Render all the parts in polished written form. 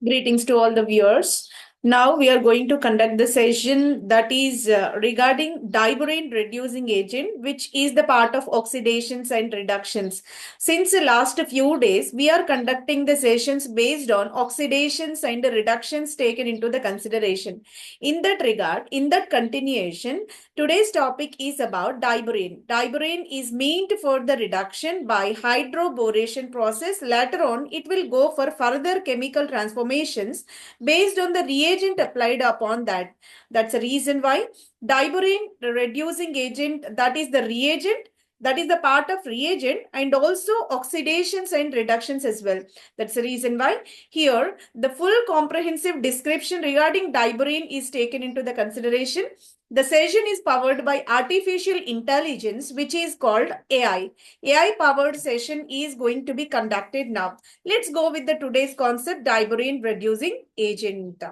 Greetings to all the viewers. Now we are going to conduct the session that is regarding diborane reducing agent, which is the part of oxidations and reductions. Since the last few days, we are conducting the sessions based on oxidations and reductions taken into the consideration. In that regard, in that continuation, today's topic is about diborane. Diborane is meant for the reduction by hydroboration process. Later on, it will go for further chemical transformations based on the reagent applied upon that. That's the reason why diborane reducing agent, that is the reagent, that is the part of reagent, and also oxidations and reductions as well. That's the reason why here the full comprehensive description regarding diborane is taken into the consideration. The session is powered by artificial intelligence, which is called AI. AI powered session is going to be conducted now. Let's go with the today's concept, diborane reducing agent.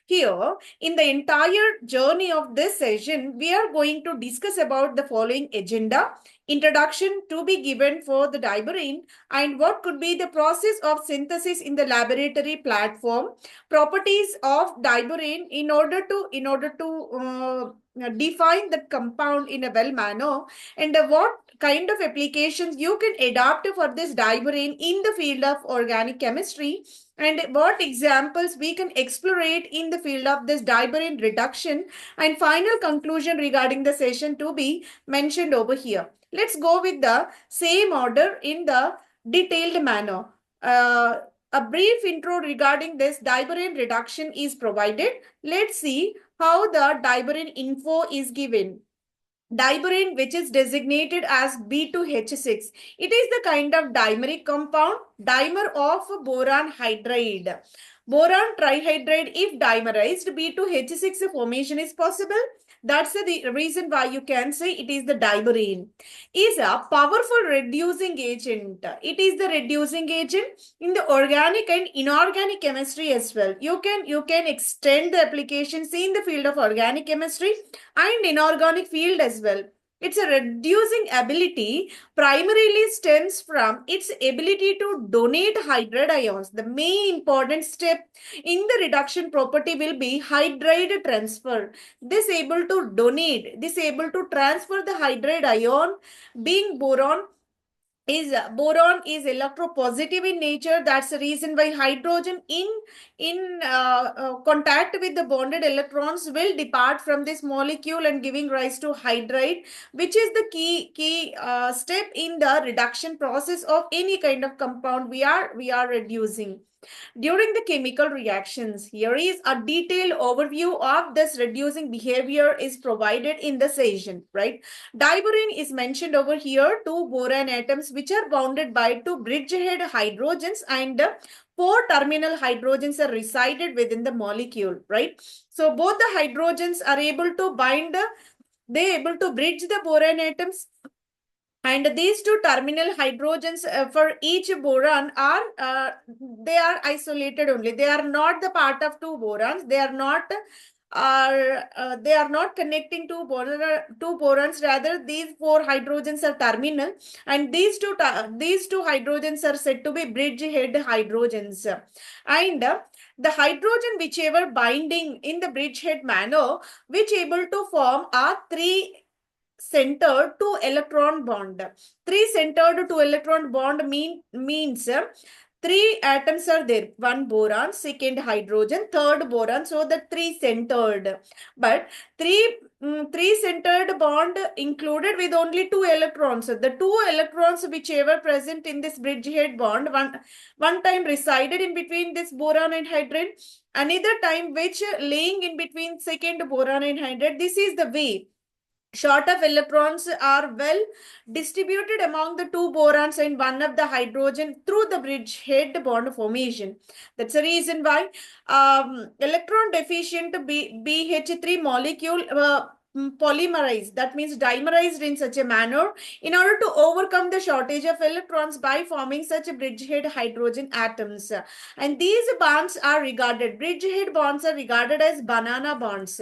Here, in the entire journey of this session, we are going to discuss about the following agenda. Introduction to be given for the diborane and what could be the process of synthesis in the laboratory platform, properties of diborane in order to define the compound in a well manner, and what kind of applications you can adapt for this diborane in the field of organic chemistry, and what examples we can explorate in the field of this diborane reduction, and final conclusion regarding the session to be mentioned over here. Let's go with the same order in the detailed manner. A brief intro regarding this diborane reduction is provided. Let's see how the diborane info is given. Diborane, which is designated as B2H6. It is the kind of dimeric compound, dimer of boron hydride. Boron trihydride, if dimerized, B2H6 formation is possible. That's the reason why you can say it is the diborane. Is a powerful reducing agent. It is the reducing agent in the organic and inorganic chemistry as well. You can extend the applications in the field of organic chemistry and inorganic field as well. Its a reducing ability primarily stems from its ability to donate hydride ions. The main important step in the reduction property will be hydride transfer. This able to donate, this able to transfer the hydride ion, being boron is electropositive in nature. That's the reason why hydrogen in contact with the bonded electrons will depart from this molecule and giving rise to hydride, which is the key step in the reduction process of any kind of compound we are reducing. During the chemical reactions, here is a detailed overview of this reducing behavior is provided in the session, right? Diborane is mentioned over here, two boron atoms which are bounded by two bridgehead hydrogens, and four terminal hydrogens are resided within the molecule, right? So both the hydrogens are able to bind, they able to bridge the boron atoms, and these two terminal hydrogens for each boron are they are isolated only. They are not the part of two borons. They are not connecting two borons. Rather, these four hydrogens are terminal, and these two hydrogens are said to be bridgehead hydrogens. And the hydrogen whichever binding in the bridgehead manner, which able to form are three centered two electron bond. Three centered two electron bond means three atoms are there. One boron, second hydrogen, third boron. So the three centered. But three centered bond included with only two electrons. So the two electrons whichever present in this bridgehead bond, one time resided in between this boron and hydrogen, another time which laying in between second boron and hydrogen. This is the way short of electrons are well distributed among the two borons and one of the hydrogen through the bridgehead bond formation. That's the reason why electron deficient BH3 molecule polymerized, that means dimerized in such a manner in order to overcome the shortage of electrons by forming such bridgehead hydrogen atoms. And these bonds are regarded, bridgehead bonds are regarded as banana bonds.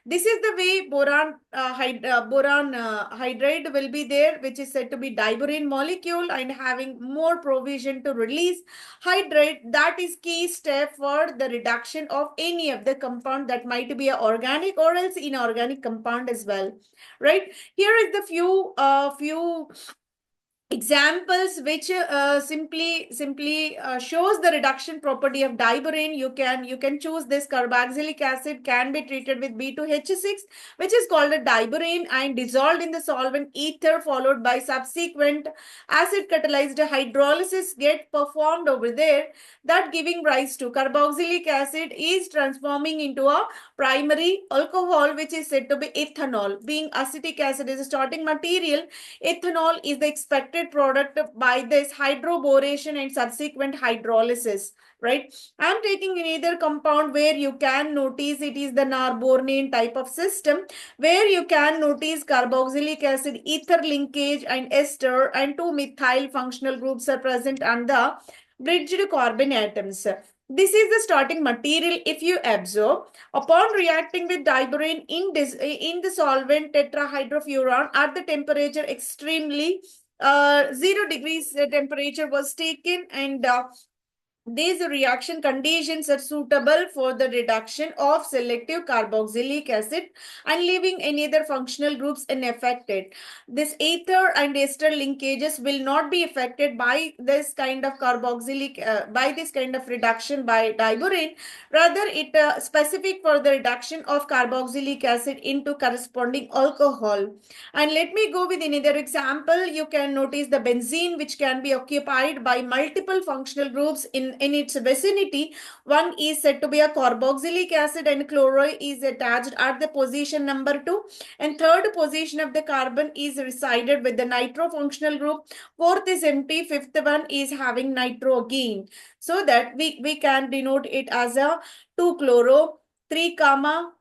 This is the way boron hydride will be there, which is said to be diborane molecule and having more provision to release hydrate. That is key step for the reduction of any of the compound that might be a organic or else inorganic compound as well, right? Here is the few examples which simply shows the reduction property of diborane. You can choose this. Carboxylic acid can be treated with B2H6, which is called a diborane, and dissolved in the solvent ether, followed by subsequent acid catalyzed hydrolysis get performed over there, that giving rise to carboxylic acid is transforming into a primary alcohol, which is said to be ethanol. Being acetic acid is a starting material, ethanol is the expected product by this hydroboration and subsequent hydrolysis, right? I'm taking another compound where you can notice it is the Narbornane type of system, where you can notice carboxylic acid, ether linkage and ester, and two methyl functional groups are present on the bridged carbon atoms. This is the starting material. If you observe, upon reacting with diborane in the solvent tetrahydrofuran at the temperature extremely 0 degrees temperature was taken, and these reaction conditions are suitable for the reduction of selective carboxylic acid and leaving any other functional groups unaffected. This ether and ester linkages will not be affected by this kind of by this kind of reduction by diborane. Rather, it specific for the reduction of carboxylic acid into corresponding alcohol. And let me go with another example. You can notice the benzene, which can be occupied by multiple functional groups in its vicinity. One is said to be a carboxylic acid, and chloride is attached at the position number 2. And third position of the carbon is resided with the nitro functional group. Fourth is empty. Fifth one is having nitro again. So that we can denote it as a 2-chloro, 3 comma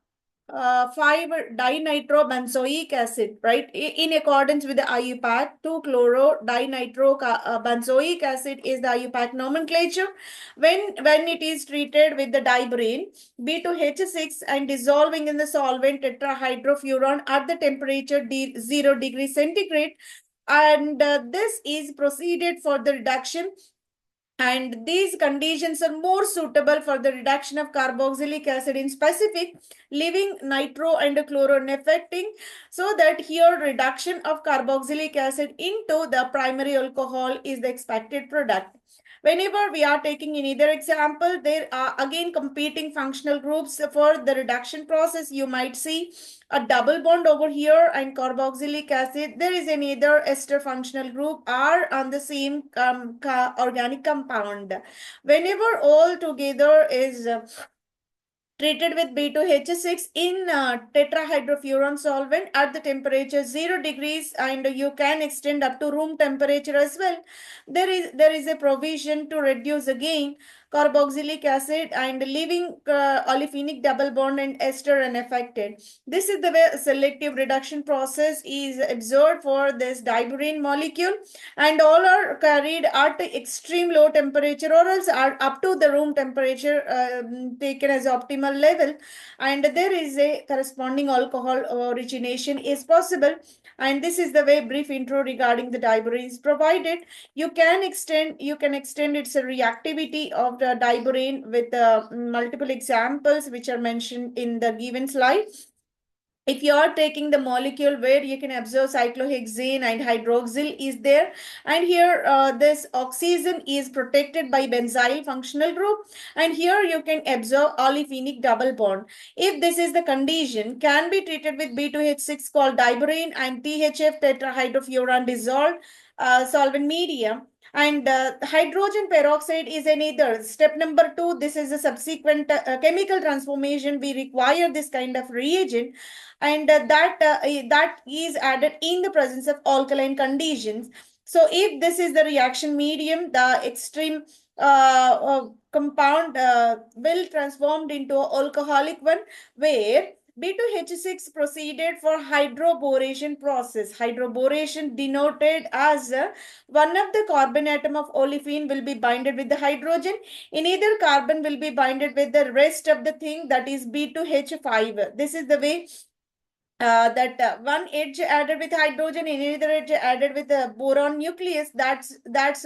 5-dinitrobenzoic acid, right? In accordance with the IUPAC, 2-chloro-dinitrobenzoic acid is the IUPAC nomenclature. When it is treated with the diborane, B2H6, and dissolving in the solvent tetrahydrofuran at the temperature 0 degrees centigrade, and this is proceeded for the reduction, and these conditions are more suitable for the reduction of carboxylic acid in specific, leaving nitro and chloro unaffecting, so that here reduction of carboxylic acid into the primary alcohol is the expected product. Whenever we are taking another example, there are again competing functional groups for the reduction process. You might see a double bond over here and carboxylic acid. There is another ester functional group are on the same organic compound. Whenever all together is treated with B2H6 in tetrahydrofuran solvent at the temperature 0 degrees, and you can extend up to room temperature as well. There is a provision to reduce again carboxylic acid and leaving olefinic double bond and ester unaffected. This is the way selective reduction process is observed for this diborane molecule, and all are carried at extreme low temperature or else are up to the room temperature taken as optimal level, and there is a corresponding alcohol origination is possible. And this is the way brief intro regarding the diborane is provided. You can extend its reactivity of the diborane with multiple examples which are mentioned in the given slide. If you are taking the molecule where you can observe cyclohexane and hydroxyl is there, and here this oxygen is protected by benzyl functional group, and here you can observe olefinic double bond. If this is the condition, can be treated with B2H6 called diborane and THF tetrahydrofuran dissolved solvent medium. And hydrogen peroxide is another step number 2. This is a subsequent chemical transformation. We require this kind of reagent, and that is added in the presence of alkaline conditions. So if this is the reaction medium, the extreme compound will transformed into an alcoholic one, where B2H6 proceeded for hydroboration process. Hydroboration denoted as one of the carbon atom of olefin will be binded with the hydrogen. In either carbon will be binded with the rest of the thing, that is B2H5. This is the way that one edge added with hydrogen, another edge added with the boron nucleus. That's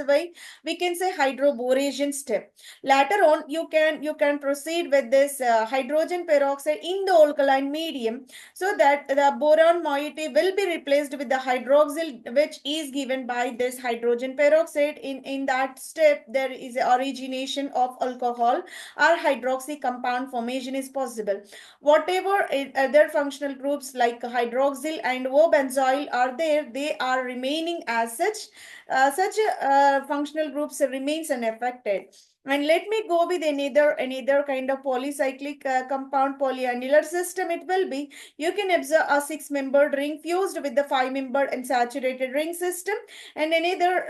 why we can say hydroboration step. Later on, you can proceed with this hydrogen peroxide in the alkaline medium, so that the boron moiety will be replaced with the hydroxyl, which is given by this hydrogen peroxide. In that step, there is a origination of alcohol or hydroxy compound formation is possible. Whatever other functional groups like hydroxyl and O-benzoyl are there, they are remaining as such. Such functional groups remains unaffected. And let me go with another kind of polycyclic compound polyannular system. It will be, you can observe a six-membered ring fused with the five-membered unsaturated ring system, and another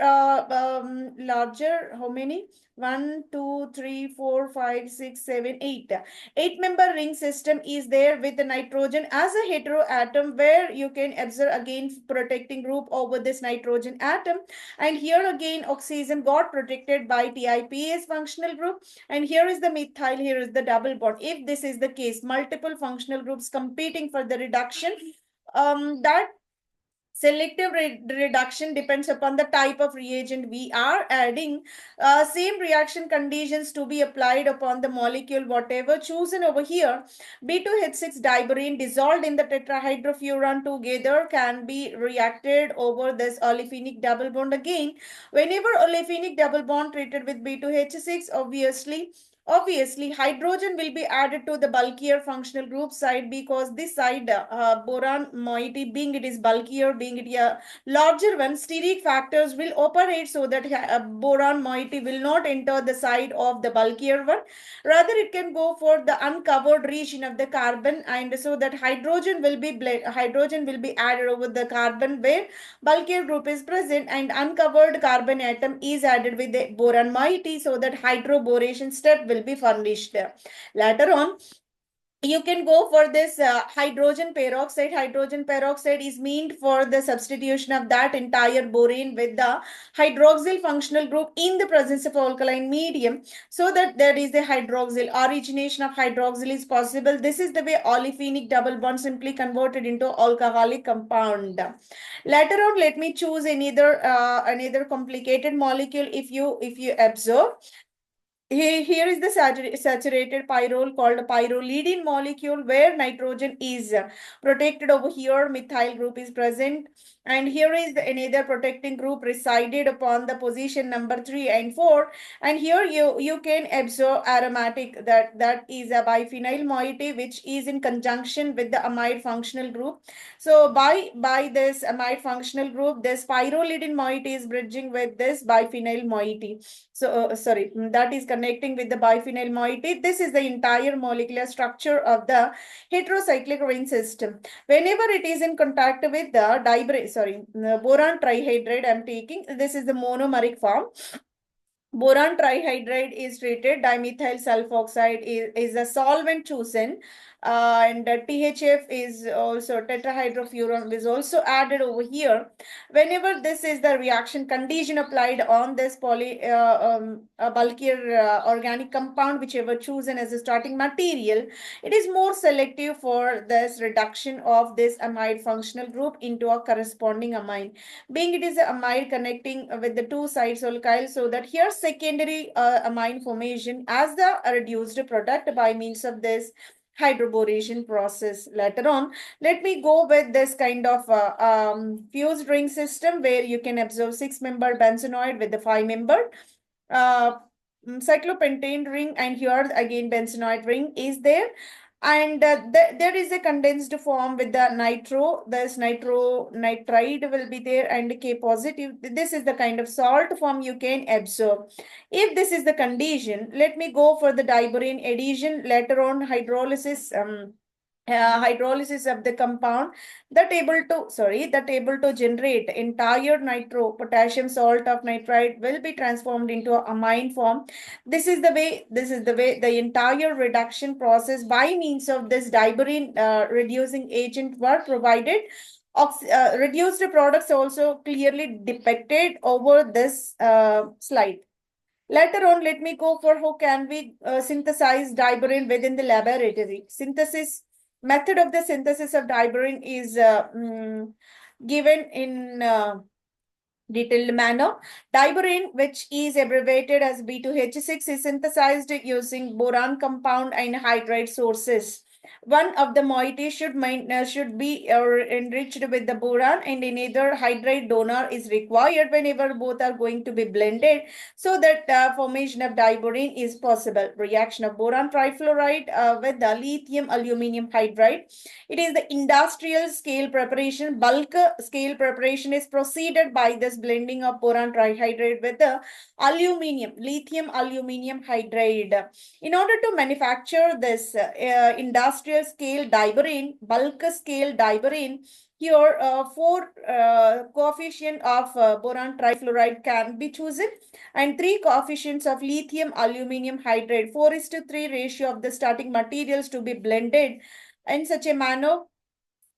larger, how many? One, two, three, four, five, six, seven, eight. Eight-member ring system is there with the nitrogen as a heteroatom, where you can observe again protecting group over this nitrogen atom. And here again oxygen got protected by TIPS functional group. And here is the methyl, here is the double bond. If this is the case, multiple functional groups competing for the reduction, that selective reduction depends upon the type of reagent we are adding. Same reaction conditions to be applied upon the molecule whatever chosen over here. B2H6 diborane dissolved in the tetrahydrofuran together can be reacted over this olefinic double bond again. Whenever olefinic double bond treated with B2H6, obviously, hydrogen will be added to the bulkier functional group side, because this side, boron moiety, being it is bulkier, being it a larger one, steric factors will operate so that boron moiety will not enter the side of the bulkier one. Rather, it can go for the uncovered region of the carbon, and so that hydrogen will be added over the carbon where bulkier group is present, and uncovered carbon atom is added with the boron moiety, so that hydroboration step will be furnished. Later on, you can go for this hydrogen peroxide. Hydrogen peroxide is meant for the substitution of that entire borane with the hydroxyl functional group in the presence of alkaline medium, so that there is a hydroxyl. Origination of hydroxyl is possible. This is the way olefinic double bond simply converted into alcoholic compound. Later on, let me choose another complicated molecule. If you observe, here is the saturated pyrrole called pyrrolidine molecule, where nitrogen is protected over here, methyl group is present, and here is another protecting group resided upon the position number 3 and 4. And here you can observe aromatic, that is a biphenyl moiety, which is in conjunction with the amide functional group. So by this amide functional group, this pyrrolidine moiety is bridging with this biphenyl moiety. So sorry, that is connecting with the biphenyl moiety. This is the entire molecular structure of the heterocyclic ring system. Whenever it is in contact with the boron trihydrate, I'm taking, this is the monomeric form. Boron trihydrate is treated, dimethyl sulfoxide is a solvent chosen, and THF is also, tetrahydrofuran is also added over here. Whenever this is the reaction condition applied on this bulkier organic compound, whichever chosen as a starting material, it is more selective for this reduction of this amide functional group into a corresponding amine, being it is a amide connecting with the two sides alkyl, so that here secondary amine formation as the reduced product by means of this hydroboration process. Later on, let me go with this kind of fused ring system, where you can observe six-membered benzenoid with the five-membered uh, cyclopentane ring, and here again benzenoid ring is there. And there is a condensed form with the nitro. This nitride will be there, and K positive. This is the kind of salt form you can observe. If this is the condition, let me go for the diborane addition. Later on, hydrolysis. hydrolysis of the compound, the table to generate entire nitro potassium salt of nitrite will be transformed into a amine form. This is the way the entire reduction process by means of this diberene reducing agent were provided. Reduced products also clearly depicted over this slide. Later on, let me go for how can we synthesize diberene within the laboratory. Method of the synthesis of diberene is given in detailed manner. Diberene, which is abbreviated as B2H6, is synthesized using boron compound and hydride sources. One of the moieties should be enriched with the boron, and another hydride donor is required whenever both are going to be blended, so that formation of diborane is possible. Reaction of boron trifluoride with the lithium aluminium hydride. It is the industrial scale preparation. Bulk scale preparation is proceeded by this blending of boron trihydrate with the lithium aluminium hydride. In order to manufacture this industrial scale diborane, bulk scale diborane, here four coefficient of boron trifluoride can be chosen, and three coefficients of lithium aluminium hydride. 4:3 ratio of the starting materials to be blended in such a manner,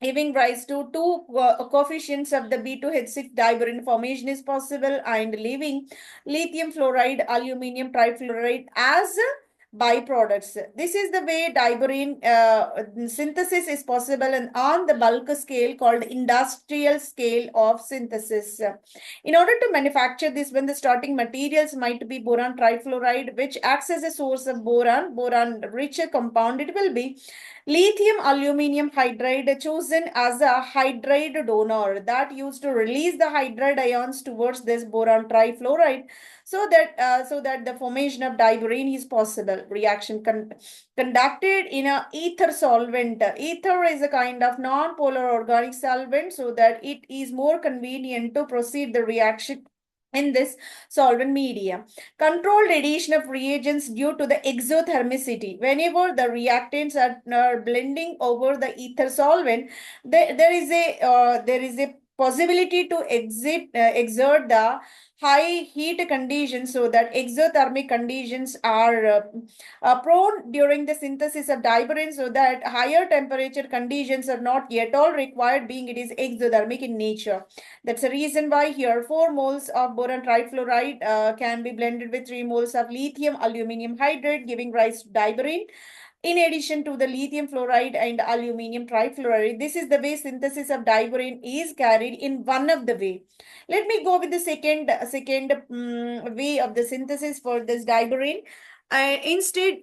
giving rise to two coefficients of the B2H6 diborane formation is possible, and leaving lithium fluoride, aluminium trifluoride as byproducts. This is the way diborane synthesis is possible and on the bulk scale called industrial scale of synthesis. In order to manufacture this, when the starting materials might be boron trifluoride, which acts as a source of boron richer compound, it will be lithium aluminium hydride chosen as a hydride donor that used to release the hydride ions towards this boron trifluoride, so that the formation of diborane is possible. Reaction conducted in a ether solvent. Ether is a kind of non-polar organic solvent, so that it is more convenient to proceed the reaction in this solvent medium. Controlled addition of reagents due to the exothermicity. Whenever the reactants are blending over the ether solvent, there is a possibility to exert the high heat conditions, so that exothermic conditions are prone during the synthesis of diborane, so that higher temperature conditions are not yet all required, being it is exothermic in nature. That's the reason why here 4 moles of boron trifluoride can be blended with 3 moles of lithium aluminium hydride, giving rise to diborane. In addition to the lithium fluoride and aluminium trifluoride, this is the way synthesis of diborane is carried in one of the way. Let me go with the second way of the synthesis for this diborane. Instead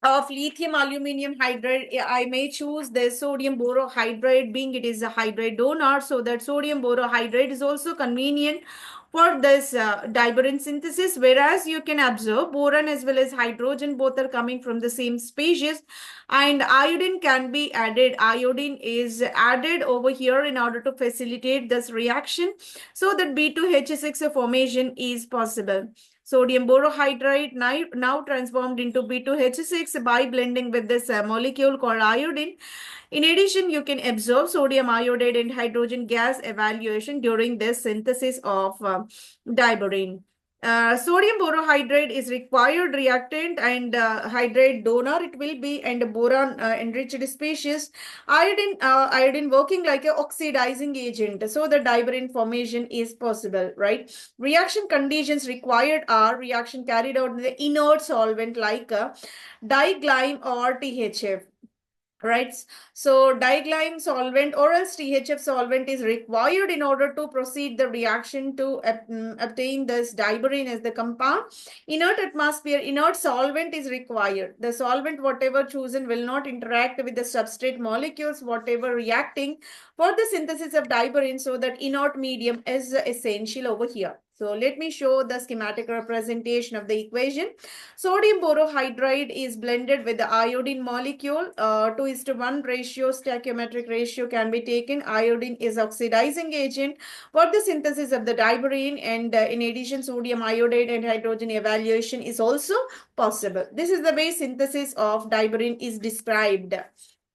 of lithium aluminium hydride, I may choose the sodium borohydride, being it is a hydride donor, so that sodium borohydride is also convenient for this diborane synthesis, whereas you can observe boron as well as hydrogen both are coming from the same species, and iodine can be added. Iodine is added over here in order to facilitate this reaction, so that B2H6 formation is possible. Sodium borohydride now transformed into B2H6 by blending with this molecule called iodine. In addition, you can observe sodium iodide and hydrogen gas evaluation during this synthesis of diborane. Sodium borohydride is required reactant, and hydride donor it will be, and boron enriched species. Iodine working like a oxidizing agent, so the diborane formation is possible, right? Reaction conditions required are reaction carried out in the inert solvent like diglyme or THF. Right, so diglyme solvent or else THF solvent is required in order to proceed the reaction to obtain this diborane as the compound. Inert atmosphere, inert solvent is required. The solvent whatever chosen will not interact with the substrate molecules whatever reacting for the synthesis of diborane, so that inert medium is essential over here. So let me show the schematic representation of the equation. Sodium borohydride is blended with the iodine molecule. 2:1 ratio, stoichiometric ratio can be taken. Iodine is oxidizing agent for the synthesis of the diborane, and in addition, sodium iodide and hydrogen evaluation is also possible. This is the way synthesis of diborane is described.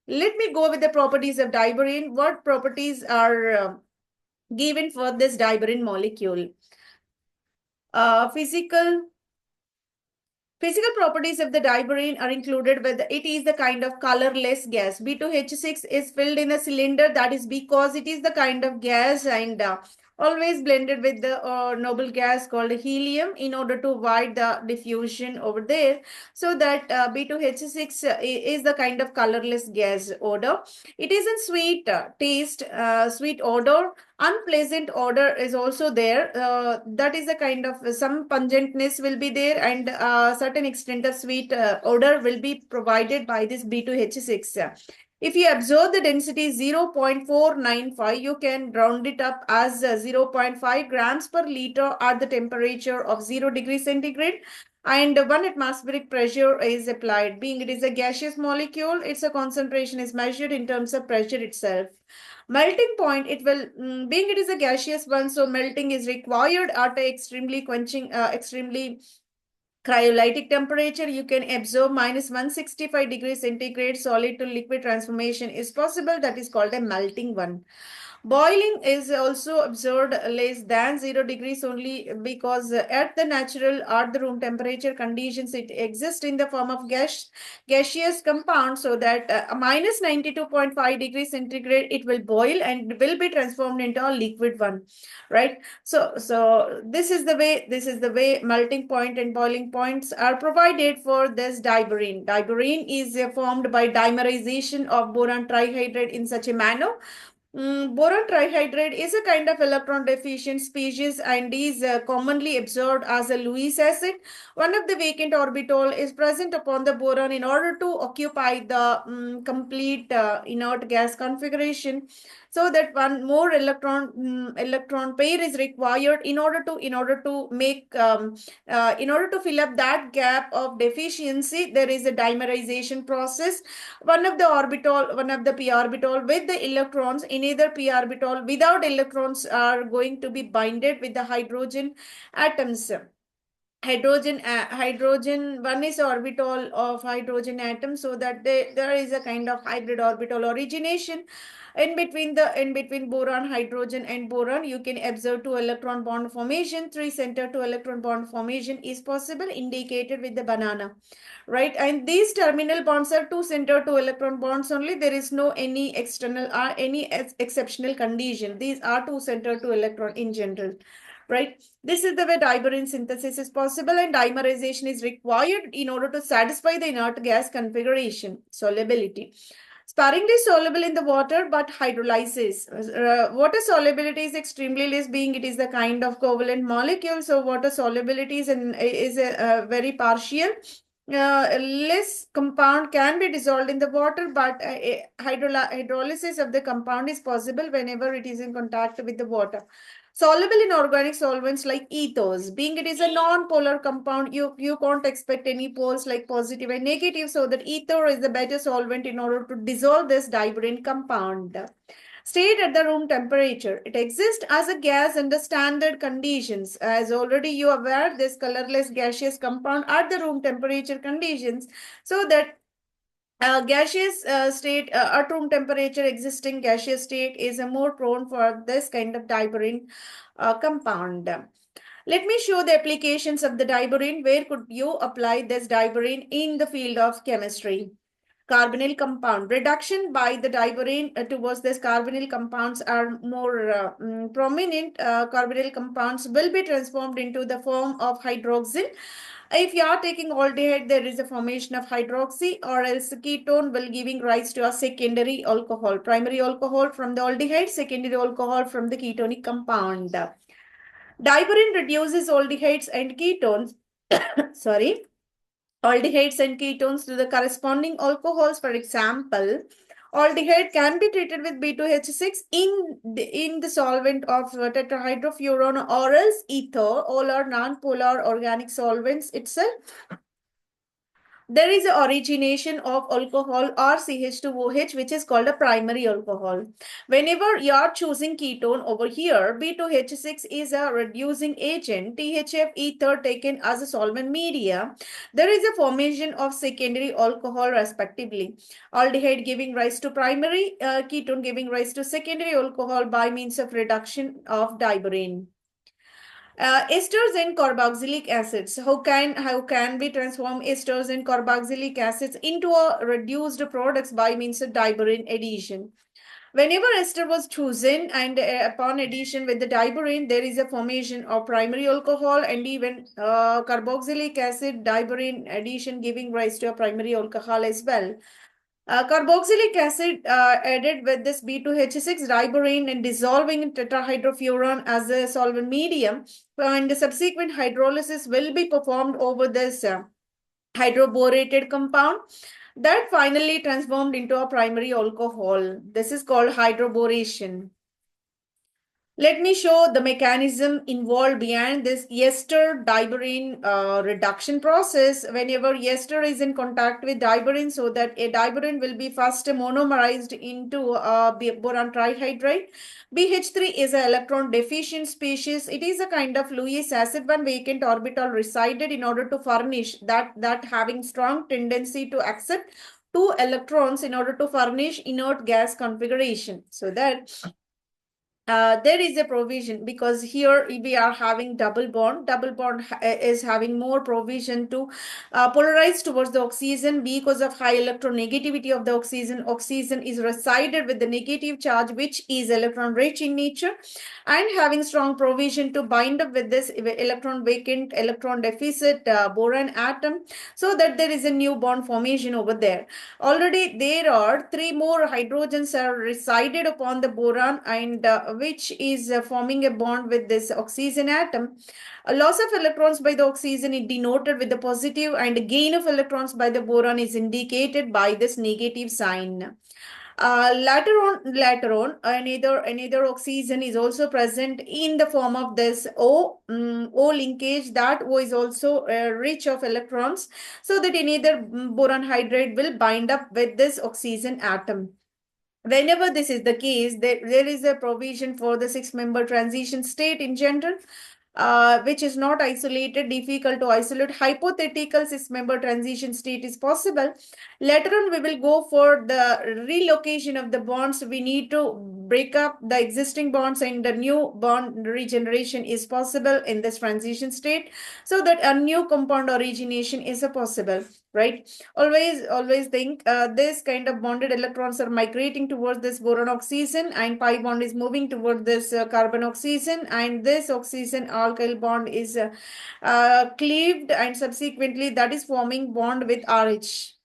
Let me go with the properties of diborane. What properties are given for this diborane molecule? Physical properties of the diborane are included with it is the kind of colorless gas. B2H6 is filled in a cylinder. That is because it is the kind of gas and always blended with the noble gas called helium in order to avoid the diffusion over there. So that B2H6 is the kind of colorless gas odor. It is a sweet taste, sweet odor. Unpleasant odor is also there. That is a kind of some pungentness will be there, and certain extent of sweet odor will be provided by this B2H6. If you observe the density 0.495, you can round it up as 0.5 grams per liter at the temperature of 0 degrees centigrade. And 1 atmospheric pressure is applied. Being it is a gaseous molecule, its concentration is measured in terms of pressure itself. Melting point, it will, being it is a gaseous one, so melting is required at a extremely cryolitic temperature. You can observe minus 165 degrees centigrade solid to liquid transformation is possible. That is called a melting one. Boiling is also observed less than 0 degrees only because at the room temperature conditions, it exists in the form of gaseous compound, so that minus 92.5 degrees centigrade, it will boil and will be transformed into a liquid one, right? So this is the way melting point and boiling points are provided for this diborane. Diborane is formed by dimerization of boron trihydrate in such a manner. Boron trihydrate is a kind of electron deficient species and is commonly observed as a Lewis acid. One of the vacant orbital is present upon the boron in order to occupy the complete inert gas configuration, so that one more electron pair is required in order to make in order to fill up that gap of deficiency. There is a dimerization process. One of the p orbital with the electrons in either p orbital without electrons are going to be binded with the hydrogen atoms. Hydrogen one is orbital of hydrogen atom, so that there is a kind of hybrid orbital origination in between boron, hydrogen and boron. You can observe two electron bond formation. Three center two electron bond formation is possible, indicated with the banana, right? And these terminal bonds are two center two electron bonds only. There is no any external or any exceptional condition. These are two center two electron in general, right? This is the way diborane synthesis is possible, and dimerization is required in order to satisfy the inert gas configuration. Solubility. Sparingly soluble in the water, but hydrolysis. Water solubility is extremely less, being it is the kind of covalent molecule. So water solubility is very partial. Less compound can be dissolved in the water, but hydrolysis of the compound is possible whenever it is in contact with the water. Soluble in organic solvents like ethers. Being it is a non-polar compound, you can't expect any poles like positive and negative, so that ether is the better solvent in order to dissolve this diborane compound. Stayed at the room temperature. It exists as a gas under standard conditions. As already you are aware, this colorless gaseous compound at the room temperature conditions, so that gaseous state at room temperature existing gaseous state is more prone for this kind of diborane compound. Let me show the applications of the diborane. Where could you apply this diborane in the field of chemistry? Carbonyl compound. Reduction by the diborane towards this carbonyl compounds are more prominent. Carbonyl compounds will be transformed into the form of hydroxyl. If you are taking aldehyde, there is a formation of hydroxy, or else ketone will giving rise to a secondary alcohol. Primary alcohol from the aldehyde, secondary alcohol from the ketonic compound. Diborane reduces aldehydes and ketones. Sorry, aldehydes and ketones to the corresponding alcohols. For example, aldehyde can be treated with B2H6 in the solvent of tetrahydrofuran or else ether. All are non-polar organic solvents itself. there is a origination of alcohol or CH2OH, which is called a primary alcohol. Whenever you are choosing ketone over here, B2H6 is a reducing agent, THF ether taken as a solvent media, there is a formation of secondary alcohol respectively. Aldehyde giving rise to primary, ketone giving rise to secondary alcohol by means of reduction of diborane. Esters and carboxylic acids. How can we transform esters and carboxylic acids into a reduced products by means of diborane addition? Whenever ester was chosen and upon addition with the diborane, there is a formation of primary alcohol, and even carboxylic acid diborane addition giving rise to a primary alcohol as well. Carboxylic acid added with this B2H6 riborane and dissolving in tetrahydrofuran as a solvent medium, and the subsequent hydrolysis will be performed over this hydroborated compound that finally transformed into a primary alcohol. This is called hydroboration. Let me show the mechanism involved behind this ester diborane reduction process. Whenever ester is in contact with diborane, so that a diborane will be first monomerized into boron trihydride. BH3 is an electron deficient species. It is a kind of Lewis acid one vacant orbital resided in order to furnish that having strong tendency to accept two electrons in order to furnish inert gas configuration. So that there is a provision, because here we are having double bond. Double bond is having more provision to polarize towards the oxygen because of high electronegativity of the oxygen. Oxygen is resided with the negative charge, which is electron rich in nature, and having strong provision to bind up with this electron vacant, electron deficit boron atom, so that there is a new bond formation over there. Already there are three more hydrogens are resided upon the boron, and which is forming a bond with this oxygen atom. A loss of electrons by the oxygen is denoted with the positive, and gain of electrons by the boron is indicated by this negative sign. Later on, another oxygen is also present in the form of this O linkage. That O is also rich of electrons, so that another boron hydride will bind up with this oxygen atom. Whenever this is the case, there is a provision for the six-member transition state in general, which is not isolated, difficult to isolate. Hypothetical six-member transition state is possible. Later on, we will go for the relocation of the bonds. We need to break up the existing bonds, and the new bond regeneration is possible in this transition state, so that a new compound origination is possible, right? Always think this kind of bonded electrons are migrating towards this boron oxygen, and pi bond is moving toward this carbon oxygen, and this oxygen alkyl bond is cleaved, and subsequently that is forming bond with RH.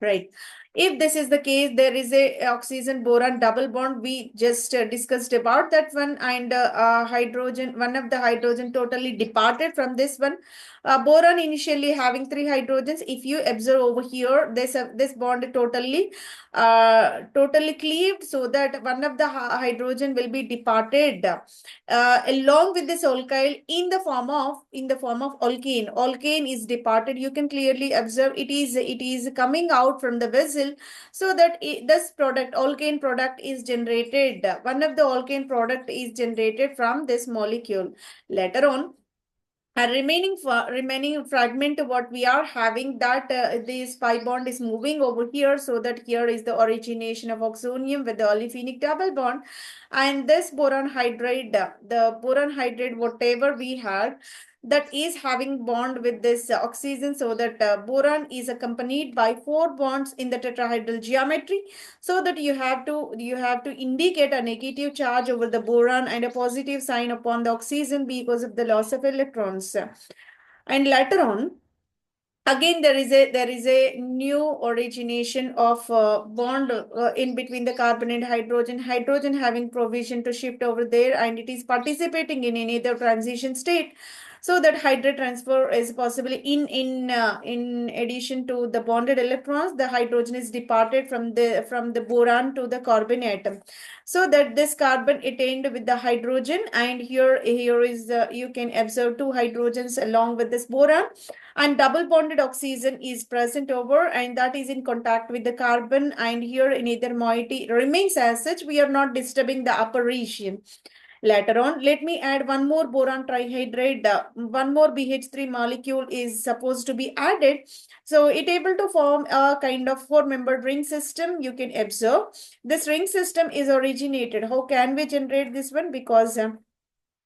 Right. If this is the case, there is a oxygen boron double bond. We just discussed about that one, and hydrogen, one of the hydrogen totally departed from this one. Boron initially having three hydrogens. If you observe over here, this bond totally cleaved, so that one of the hydrogen will be departed along with this alkyl in the form of alkane. Alkane is departed. You can clearly observe it is coming out from the vessel, so that this product, alkane product, is generated. One of the alkane product is generated from this molecule. Later on, a remaining fragment, what we are having, that this pi bond is moving over here, so that here is the origination of oxonium with the olefinic double bond, and this boron hydride, the boron hydride whatever we had, that is having bond with this oxygen, so that boron is accompanied by four bonds in the tetrahedral geometry, so that you have to indicate a negative charge over the boron and a positive sign upon the oxygen because of the loss of electrons. And later on, again there is a new origination of bond in between the carbon and hydrogen having provision to shift over there, and it is participating in another transition state. so that hydrate transfer is possible. In addition to the bonded electrons, the hydrogen is departed from the boron to the carbon atom, so that this carbon attained with the hydrogen, and here is you can observe two hydrogens along with this boron, and double bonded oxygen is present over, and that is in contact with the carbon, and here neither moiety remains as such. We are not disturbing the upper region. Later on, let me add one more boron trihydrate. One more BH3 molecule is supposed to be added. So it able to form a kind of four-membered ring system. You can observe this ring system is originated. How can we generate this one? Because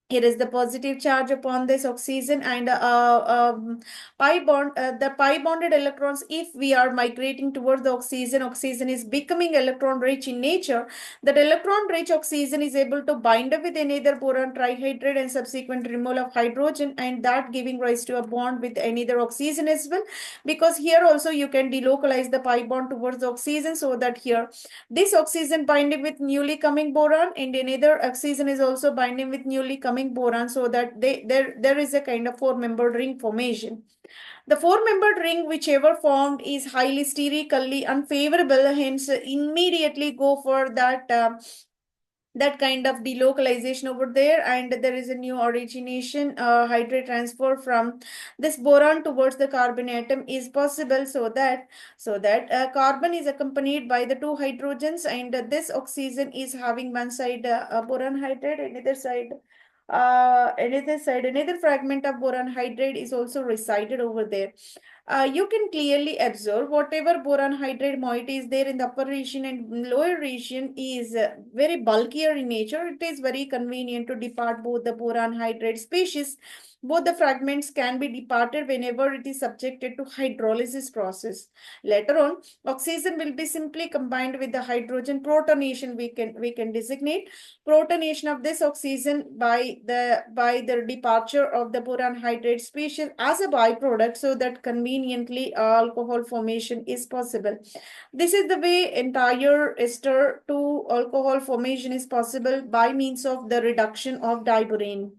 here is the positive charge upon this oxygen, and the pi bonded electrons, if we are migrating towards the oxygen is becoming electron rich in nature. That electron rich oxygen is able to bind up with another boron trihydrate and subsequent removal of hydrogen, and that giving rise to a bond with another oxygen as well, because here also you can delocalize the pi bond towards the oxygen, so that here this oxygen binding with newly coming boron, and another oxygen is also binding with newly coming boron, so that there is a kind of four-membered ring formation. The four-membered ring, whichever formed, is highly sterically unfavorable. Hence, immediately go for that kind of delocalization over there, and there is a new origination. Hydrate transfer from this boron towards the carbon atom is possible, so that carbon is accompanied by the two hydrogens, and this oxygen is having one side boron hydrate, another fragment of boron hydrate is also resided over there. You can clearly observe whatever boron hydrate moiety is there in the upper region and lower region is very bulkier in nature. It is very convenient to depart both the boron hydrate species. Both the fragments can be departed whenever it is subjected to hydrolysis process. Later on, oxygen will be simply combined with the hydrogen. Protonation we can designate protonation of this oxygen by the departure of the boron hydrate species as a byproduct, so that conveniently alcohol formation is possible. This is the way entire ester to alcohol formation is possible by means of the reduction of diborane.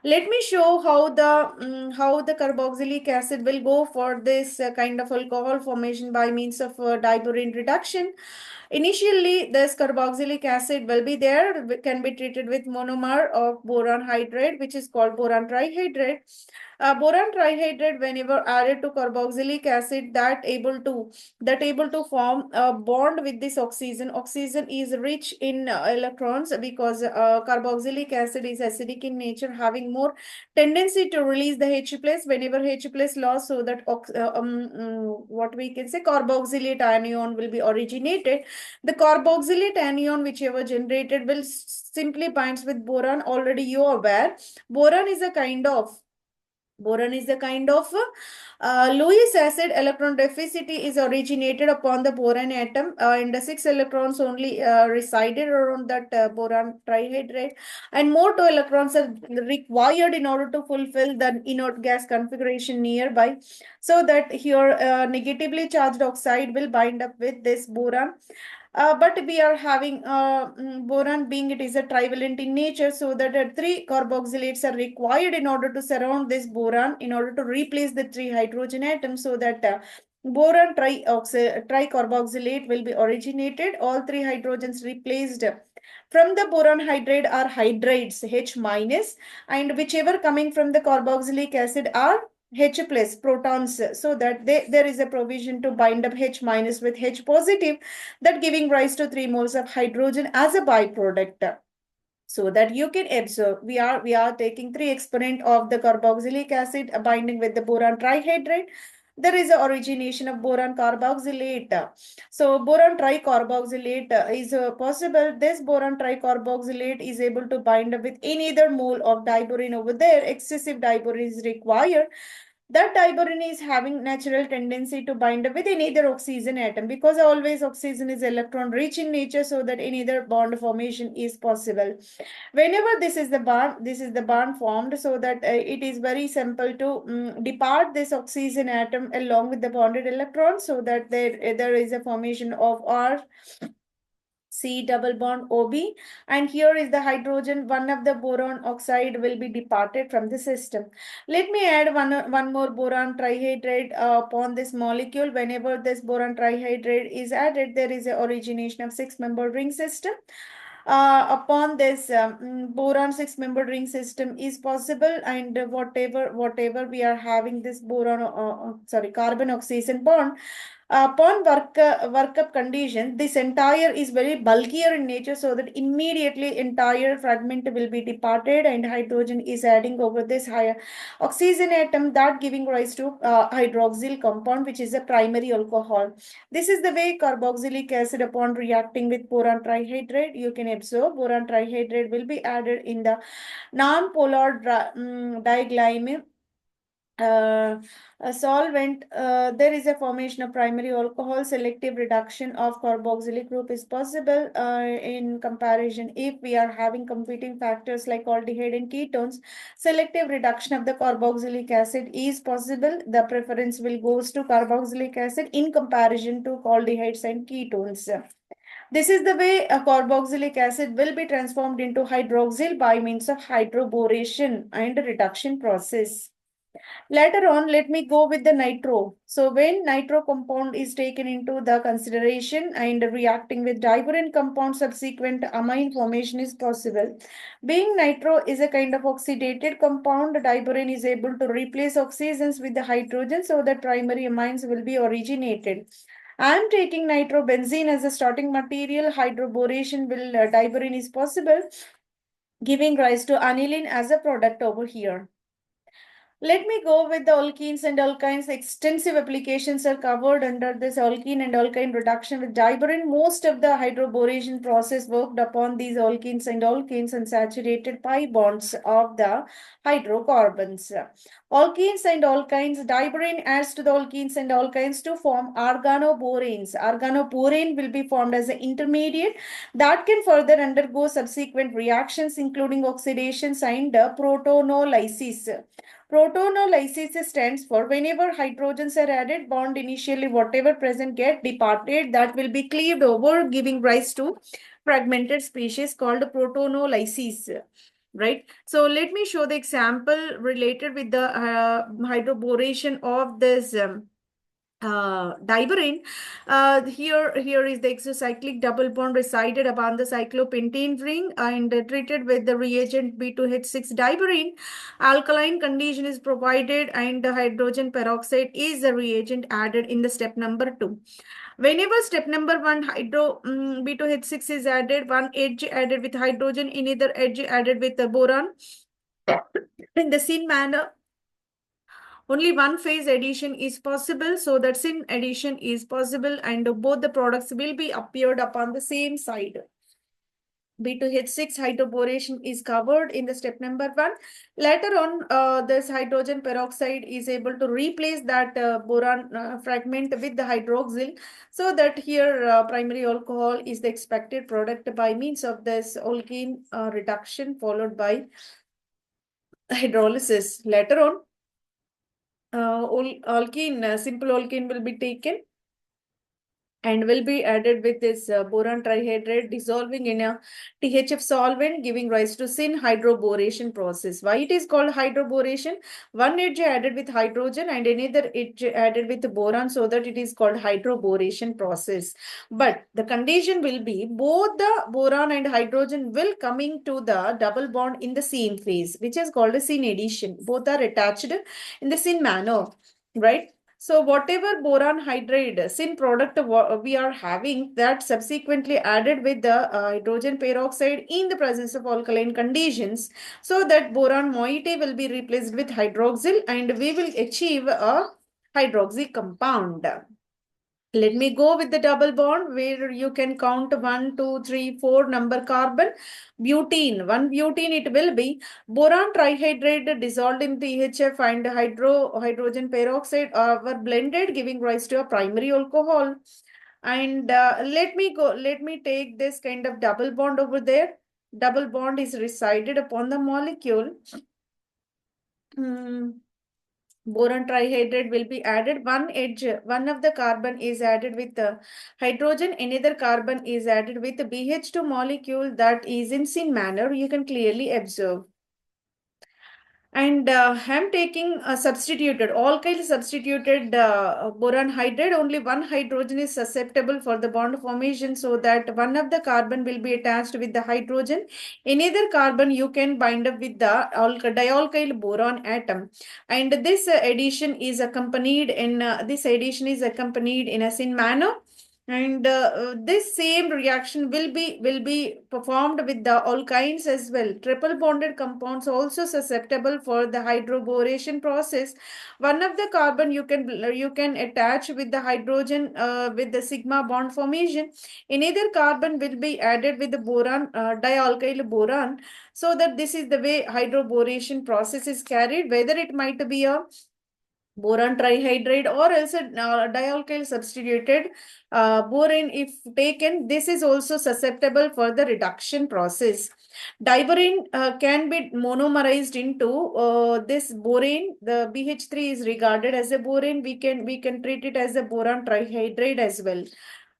Let me show how the carboxylic acid will go for this kind of alcohol formation by means of diborane reduction. Initially, this carboxylic acid will be there, can be treated with monomer of boron hydrate, which is called boron trihydrate. Boron trihydrate, whenever added to carboxylic acid, that able to form a bond with this oxygen. Oxygen is rich in electrons because carboxylic acid is acidic in nature, having more tendency to release the H plus whenever H plus loss, so that what we can say carboxylate anion will be originated. The carboxylate anion, whichever generated, will simply binds with boron. Already you are aware, boron is a kind of Boron is a kind of Lewis acid. Electron deficit is originated upon the boron atom, and the 6 electrons only resided around that boron trihydrate, and more 2 electrons are required in order to fulfill the inert gas configuration nearby, so that here negatively charged oxide will bind up with this boron. But we are having boron being it is a trivalent in nature, so that 3 carboxylates are required in order to surround this boron, in order to replace the 3 hydrogen atoms, so that boron tricarboxylate will be originated. All 3 hydrogens replaced from the boron hydrate are hydrates H minus, and whichever coming from the carboxylic acid are H plus protons, so that there is a provision to bind up H minus with H positive, that giving rise to 3 moles of hydrogen as a byproduct. So that you can observe, we are taking 3 exponent of the carboxylic acid binding with the boron trihydrate. There is a origination of boron carboxylate. So boron tricarboxylate is possible. This boron tricarboxylate is able to bind up with any other mole of diborane over there. Excessive diborane is required. That diborane is having natural tendency to bind up with any other oxygen atom, because always oxygen is electron rich in nature, so that any other bond formation is possible. Whenever this is the bond formed, so that it is very simple to depart this oxygen atom along with the bonded electron, so that there is a formation of R C double bond OB, and here is the hydrogen, one of the boron oxide will be departed from the system. Let me add one more boron trihydrate upon this molecule. Whenever this boron trihydrate is added, there is a origination of six-membered ring system. Upon this boron six-membered ring system is possible, and whatever we are having this boron sorry, carbon oxygen bond, upon workup condition, this entire is very bulkier in nature, so that immediately entire fragment will be departed and hydrogen is adding over this higher oxygen atom, that giving rise to hydroxyl compound, which is a primary alcohol. This is the way carboxylic acid, upon reacting with boron trihydrate, you can observe boron trihydrate will be added in the non-polar diglycine a solvent. There is a formation of primary alcohol. Selective reduction of carboxylic group is possible in comparison if we are having competing factors like aldehyde and ketones. Selective reduction of the carboxylic acid is possible. The preference will goes to carboxylic acid in comparison to aldehydes and ketones. This is the way a carboxylic acid will be transformed into hydroxyl by means of hydroboration and reduction process. Later on, let me go with the nitro. So when nitro compound is taken into the consideration and reacting with diborane compound, subsequent amine formation is possible. Being nitro is a kind of oxidated compound, diborane is able to replace oxygens with the hydrogen, so that primary amines will be originated. I am taking nitrobenzene as a starting material. Hydroboration will diborane is possible, giving rise to aniline as a product over here. Let me go with the alkenes and alkynes. Extensive applications are covered under this alkene and alkyne reduction with diborane. Most of the hydroboration process worked upon these alkenes and alkanes and saturated pi bonds of the hydrocarbons. Alkenes and alkynes, diborane adds to the alkenes and alkynes to form organoboranes. Organoborane will be formed as an intermediate that can further undergo subsequent reactions, including oxidations and protonolysis. Protonolysis stands for whenever hydrogens are added, bond initially whatever present get departed, that will be cleaved over, giving rise to fragmented species called protonolysis. Right. So let me show the example related with the hydroboration of this diborane. Here is the exocyclic double bond resided upon the cyclopentane ring and treated with the reagent B2H6 diborane. Alkaline condition is provided and the hydrogen peroxide is the reagent added in the step number 2. Whenever step number 1 B2H6 is added, one edge added with hydrogen, in either edge added with the boron. In the same manner, only one phase addition is possible, so that syn addition is possible and both the products will be appeared upon the same side. B2H6 hydroboration is covered in the step number 1. Later on, this hydrogen peroxide is able to replace that boron fragment with the hydroxyl, so that here primary alcohol is the expected product by means of this alkene reduction followed by hydrolysis. Later on, alkene, simple alkene will be taken and will be added with this boron trihydrate dissolving in a THF solvent, giving rise to syn hydroboration process. Why it is called hydroboration? One edge added with hydrogen and another edge added with boron, so that it is called hydroboration process. But the condition will be both the boron and hydrogen will coming to the double bond in the same phase, which is called a syn addition. Both are attached in the syn manner, right? So whatever boron hydride syn product we are having, that subsequently added with the hydrogen peroxide in the presence of alkaline conditions, so that boron moiety will be replaced with hydroxyl and we will achieve a hydroxy compound. Let me go with the double bond where you can count 1, 2, 3, 4 number carbon. Butene, one butene it will be. Boron trihydrate dissolved in THF and hydrogen peroxide were blended, giving rise to a primary alcohol. And let me take this kind of double bond over there. Double bond is resided upon the molecule. boron trihydrate will be added. One of the carbon is added with the hydrogen, another carbon is added with the BH2 molecule that is in syn manner. You can clearly observe. And I'm taking substituted, alkyl substituted boron hydrate. Only one hydrogen is susceptible for the bond formation, so that one of the carbon will be attached with the hydrogen. Another carbon you can bind up with the dialkyl boron atom. And this addition is accompanied in a syn manner. And this same reaction will be performed with the alkynes as well. Triple bonded compounds also susceptible for the hydroboration process. One of the carbon you can attach with the hydrogen with the sigma bond formation. Another carbon will be added with the boron, dialkyl boron, so that this is the way hydroboration process is carried. Whether it might be a boron trihydrate or else a dialkyl substituted boron, if taken, this is also susceptible for the reduction process. Diborane can be monomerized into this borane. The BH3 is regarded as a borane. We can treat it as a boron trihydrate as well.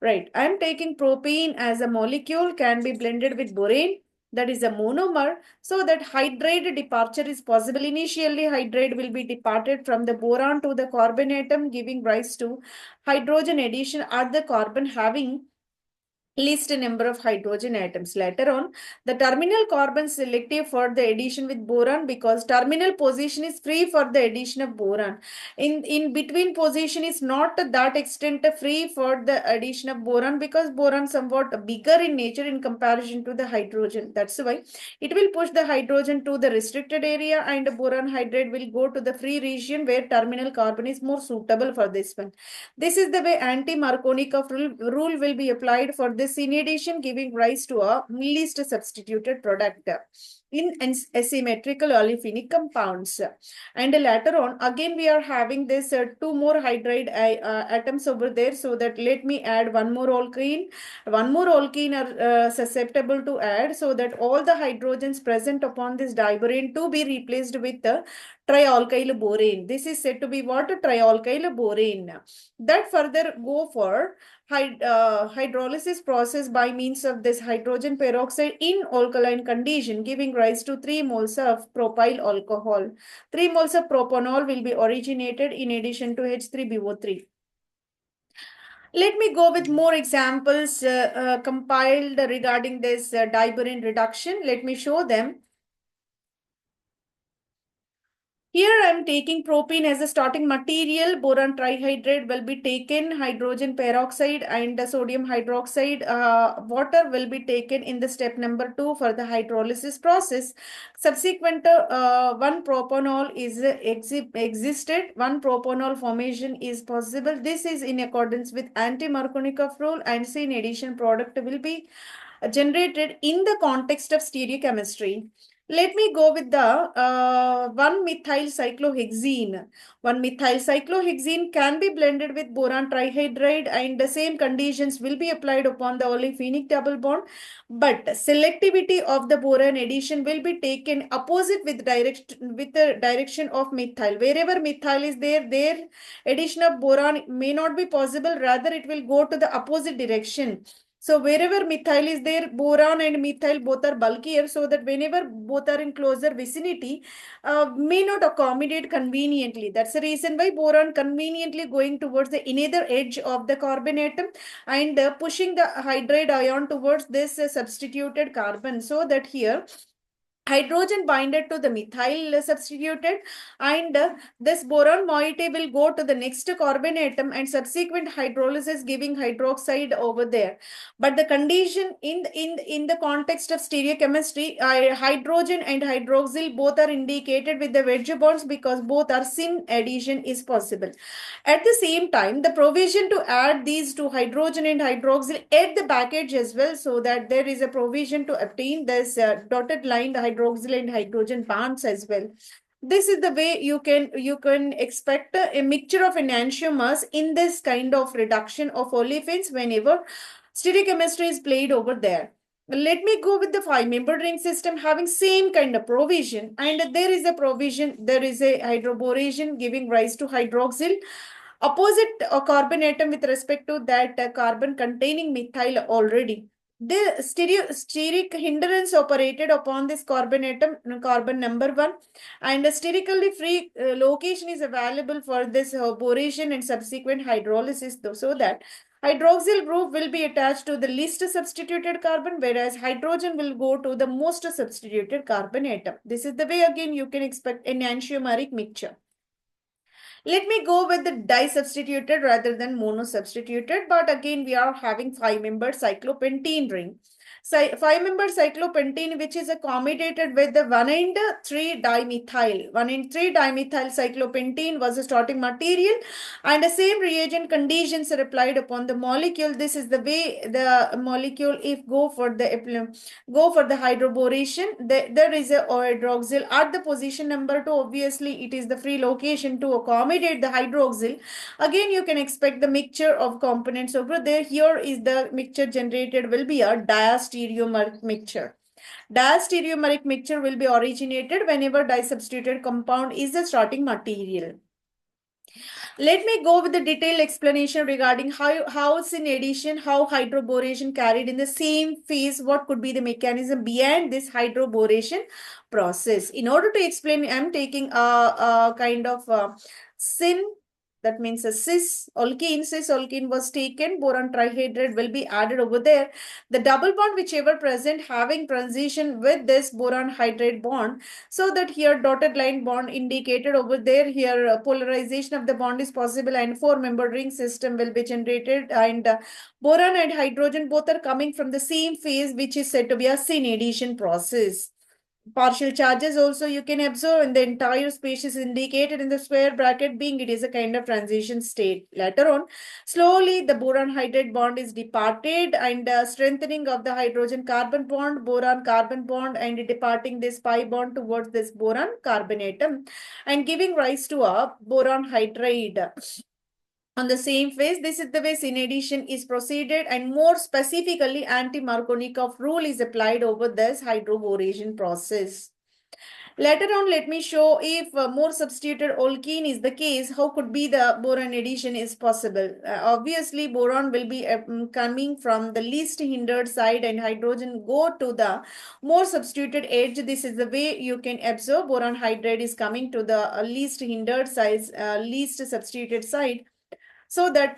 Right. I'm taking propene as a molecule, can be blended with borane, that is a monomer, so that hydrate departure is possible. Initially, hydrate will be departed from the boron to the carbon atom, giving rise to hydrogen addition at the carbon having least number of hydrogen atoms. Later on, the terminal carbon selective for the addition with boron, because terminal position is free for the addition of boron. In between position is not to that extent free for the addition of boron, because boron somewhat bigger in nature in comparison to the hydrogen. That's why it will push the hydrogen to the restricted area, and boron hydrate will go to the free region where terminal carbon is more suitable for this one. This is the way anti-Markovnikov rule will be applied for this syn addition, giving rise to a least substituted product in asymmetrical olefinic compounds. And later on, again, we are having this two more hydride atoms over there, so that let me add one more alkene. One more alkene are susceptible to add, so that all the hydrogens present upon this diborane to be replaced with the trialkyl borane. This is said to be what? Trialkyl borane. That further go for hydrolysis process by means of this hydrogen peroxide in alkaline condition, giving rise to 3 moles of propyl alcohol. 3 moles of propanol will be originated in addition to H3BO3. Let me go with more examples compiled regarding this diborane reduction. Let me show them. Here I am taking propene as a starting material. Boron trihydrate will be taken, hydrogen peroxide and sodium hydroxide. Water will be taken in the step number 2 for the hydrolysis process. Subsequent, one propanol is existed. One propanol formation is possible. This is in accordance with anti-Markovnikov rule, and syn addition product will be generated in the context of stereochemistry. Let me go with the 1-methyl cyclohexene. 1-methyl cyclohexene can be blended with boron trihydrate, and the same conditions will be applied upon the olefinic double bond. But selectivity of the boron addition will be taken opposite with the direction of methyl. Wherever methyl is there, their addition of boron may not be possible. Rather, it will go to the opposite direction. So wherever methyl is there, boron and methyl both are bulkier, so that whenever both are in closer vicinity, may not accommodate conveniently. That's the reason why boron conveniently going towards the inner edge of the carbon atom, and pushing the hydride ion towards this substituted carbon, so that here hydrogen binded to the methyl substituted, and this boron moiety will go to the next carbon atom, and subsequent hydrolysis giving hydroxide over there. But the condition in the context of stereochemistry, hydrogen and hydroxyl both are indicated with the wedge bonds, because both are syn addition is possible. At the same time, the provision to add these two, hydrogen and hydroxyl, at the back edge as well, so that there is a provision to obtain this dotted line hydroxyl and hydrogen bonds as well. This is the way you can expect a mixture of enantiomers in this kind of reduction of olefins whenever stereochemistry is played over there. let me go with the 5-member ring system having same kind of provision, and there is a provision, there is a hydroboration giving rise to hydroxyl opposite a carbon atom with respect to that carbon containing methyl already. The steric hindrance operated upon this carbon atom, carbon number 1, and a sterically free location is available for this boration and subsequent hydrolysis, so that hydroxyl group will be attached to the least substituted carbon, whereas hydrogen will go to the most substituted carbon atom. This is the way again you can expect enantiomeric mixture. Let me go with the di-substituted rather than mono-substituted, but again we are having 5-member cyclopentene ring. 5-member cyclopentene, which is accommodated with the 1,3-dimethyl. 1,3-dimethyl cyclopentene was a starting material, and the same reagent conditions are applied upon the molecule. This is the way the molecule, if go for the hydroboration, there is a hydroxyl at the position number 2. Obviously, it is the free location to accommodate the hydroxyl. Again, you can expect the mixture of components over there. Here is the mixture generated will be a diastereomeric mixture. Diastereomeric mixture will be originated whenever disubstituted compound is the starting material. Let me go with the detailed explanation regarding how in addition, how hydroboration carried in the same phase, what could be the mechanism behind this hydroboration process. In order to explain, I'm taking a kind of syn, that means a cis alkene was taken, boron trihydride will be added over there. The double bond whichever present having transition with this boron hydride bond, so that here dotted line bond indicated over there, here polarization of the bond is possible, and 4-member ring system will be generated, and boron and hydrogen both are coming from the same phase, which is said to be a syn addition process. Partial charges also you can observe, and the entire space is indicated in the square bracket, being it is a kind of transition state. Later on, slowly the boron hydride bond is departed, and strengthening of the hydrogen carbon bond, boron carbon bond, and departing this pi bond towards this boron carbon atom, and giving rise to a boron hydride on the same phase. This is the way syn addition is proceeded, and more specifically anti-Markovnikov rule is applied over this hydroboration process. Later on, let me show if more substituted alkene is the case, how could be the boron addition is possible. Obviously, boron will be coming from the least hindered side, and hydrogen go to the more substituted edge. This is the way you can observe boron hydride is coming to the least hindered size, least substituted side, so that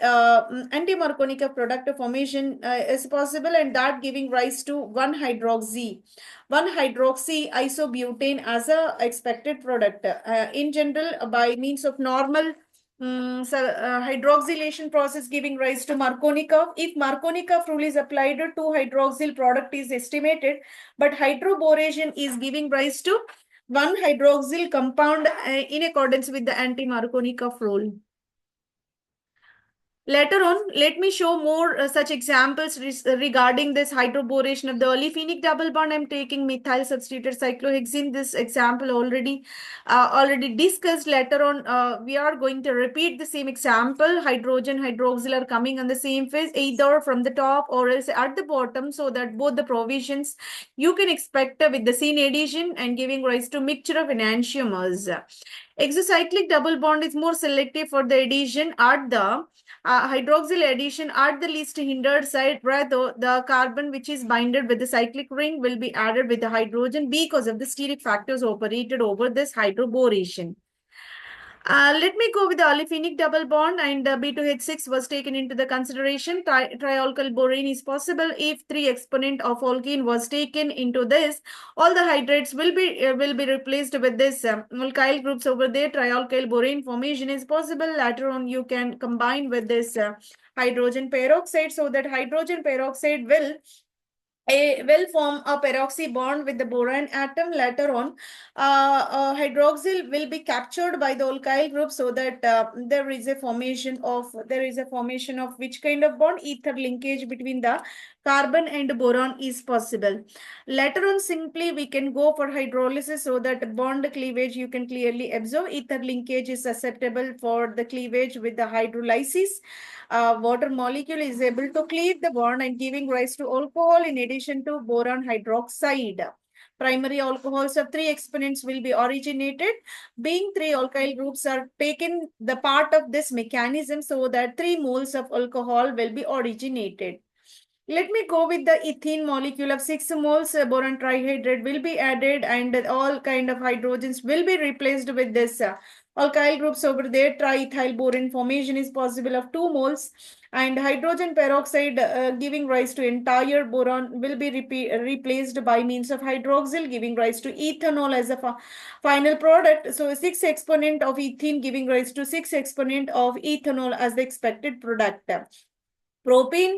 anti-Markovnikov product formation is possible, and that giving rise to 1-hydroxy isobutane as a expected product. In general, by means of normal hydroxylation process giving rise to Markovnikov. If Markovnikov rule is applied, 2-hydroxyl product is estimated, but hydroboration is giving rise to 1-hydroxyl compound in accordance with the anti-Markovnikov rule. Later on, let me show more such examples regarding this hydroboration of the olefinic double bond. I'm taking methyl substituted cyclohexene. This example already discussed. Later on, we are going to repeat the same example. Hydrogen, hydroxyl are coming on the same phase, either from the top or else at the bottom, so that both the provisions you can expect with the syn addition and giving rise to mixture of enantiomers. Exocyclic double bond is more selective for the addition at the hydroxyl addition at the least hindered side, rather the carbon which is binded with the cyclic ring will be added with the hydrogen because of the steric factors operated over this hydroboration. Let me go with the olefinic double bond, and B2H6 was taken into the consideration. Trialkyl borane is possible if 3 exponent of alkene was taken into this. All the hydrates will be replaced with this alkyl groups over there. Trialkyl borane formation is possible. Later on, you can combine with this hydrogen peroxide, so that hydrogen peroxide will form a peroxy bond with the boron atom. Later on, hydroxyl will be captured by the alkyl group, so that there is a formation of which kind of bond? Ether linkage between the carbon and boron is possible. Later on, simply we can go for hydrolysis so that bond cleavage you can clearly observe. Ether linkage is susceptible for the cleavage with the hydrolysis. Water molecule is able to cleave the bond and giving rise to alcohol in addition to boron hydroxide. Primary alcohols of three exponents will be originated. Being three alkyl groups are taken the part of this mechanism so that 3 moles of alcohol will be originated. Let me go with the ethene molecule of 6 moles. Boron trihydrate will be added and all kind of hydrogens will be replaced with this alkyl groups over there. Triethyl boron formation is possible of 2 moles and hydrogen peroxide giving rise to entire boron will be replaced by means of hydroxyl giving rise to ethanol as a final product. So 6 exponent of ethene giving rise to 6 exponent of ethanol as the expected product. Propene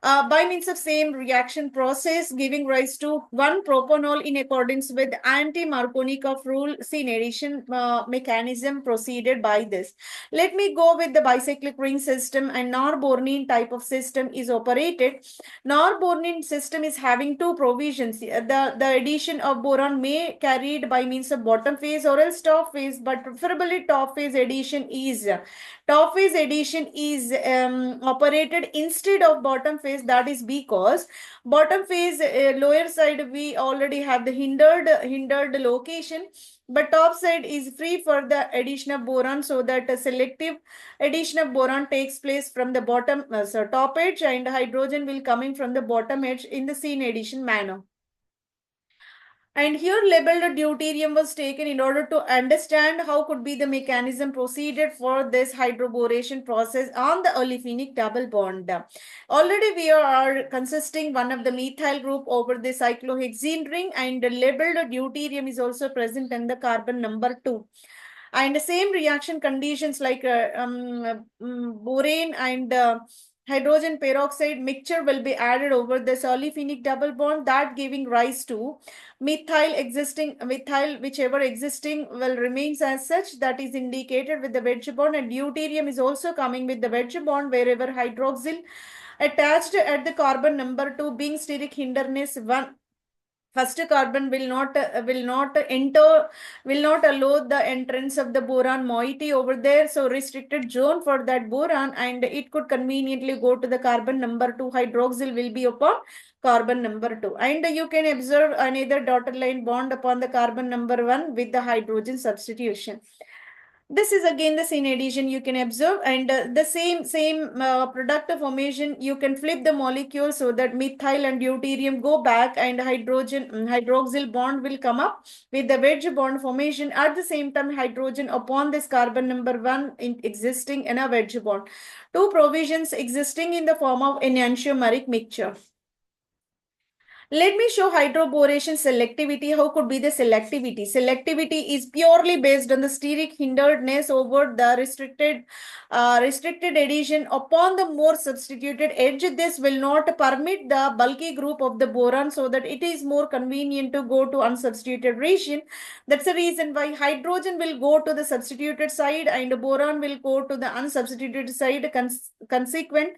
by means of same reaction process giving rise to 1 propanol in accordance with anti-Markovnikov rule. See, addition mechanism proceeded by this. Let me go with the bicyclic ring system and Nor-Bornein type of system is operated. Nor-Bornein system is having 2 provisions. The addition of boron may carried by means of bottom phase or else top phase, but preferably top phase addition is operated instead of bottom phase. That is because bottom phase lower side we already have the hindered location, but top side is free for the addition of boron, so that a selective addition of boron takes place from the bottom top edge and hydrogen will coming from the bottom edge in the scene addition manner. And here labeled deuterium was taken in order to understand how could be the mechanism proceeded for this hydroboration process on the olefinic double bond. Already we are consisting one of the methyl group over the cyclohexene ring and labeled deuterium is also present in the carbon number 2. And the same reaction conditions like borane and hydrogen peroxide mixture will be added over this olefinic double bond, that giving rise to methyl whichever existing will remains as such, that is indicated with the wedge bond, and deuterium is also coming with the wedge bond wherever hydroxyl attached at the carbon number 2 being steric hinderness 1. First carbon will not allow the entrance of the boron moiety over there, so restricted zone for that boron, and it could conveniently go to the carbon number 2. Hydroxyl will be upon carbon number 2, and you can observe another dotted line bond upon the carbon number 1 with the hydrogen substitution. This is again the same addition you can observe, and the same product formation you can flip the molecule so that methyl and deuterium go back and hydroxyl bond will come up with the wedge bond formation. At the same time, hydrogen upon this carbon number 1 existing in a wedge bond. 2 provisions existing in the form of enantiomeric mixture. Let me show hydroboration selectivity. How could be the selectivity? Selectivity is purely based on the steric hinderedness over the restricted addition upon the more substituted edge. This will not permit the bulky group of the boron, so that it is more convenient to go to unsubstituted region. That's the reason why hydrogen will go to the substituted side and boron will go to the unsubstituted side. Consequent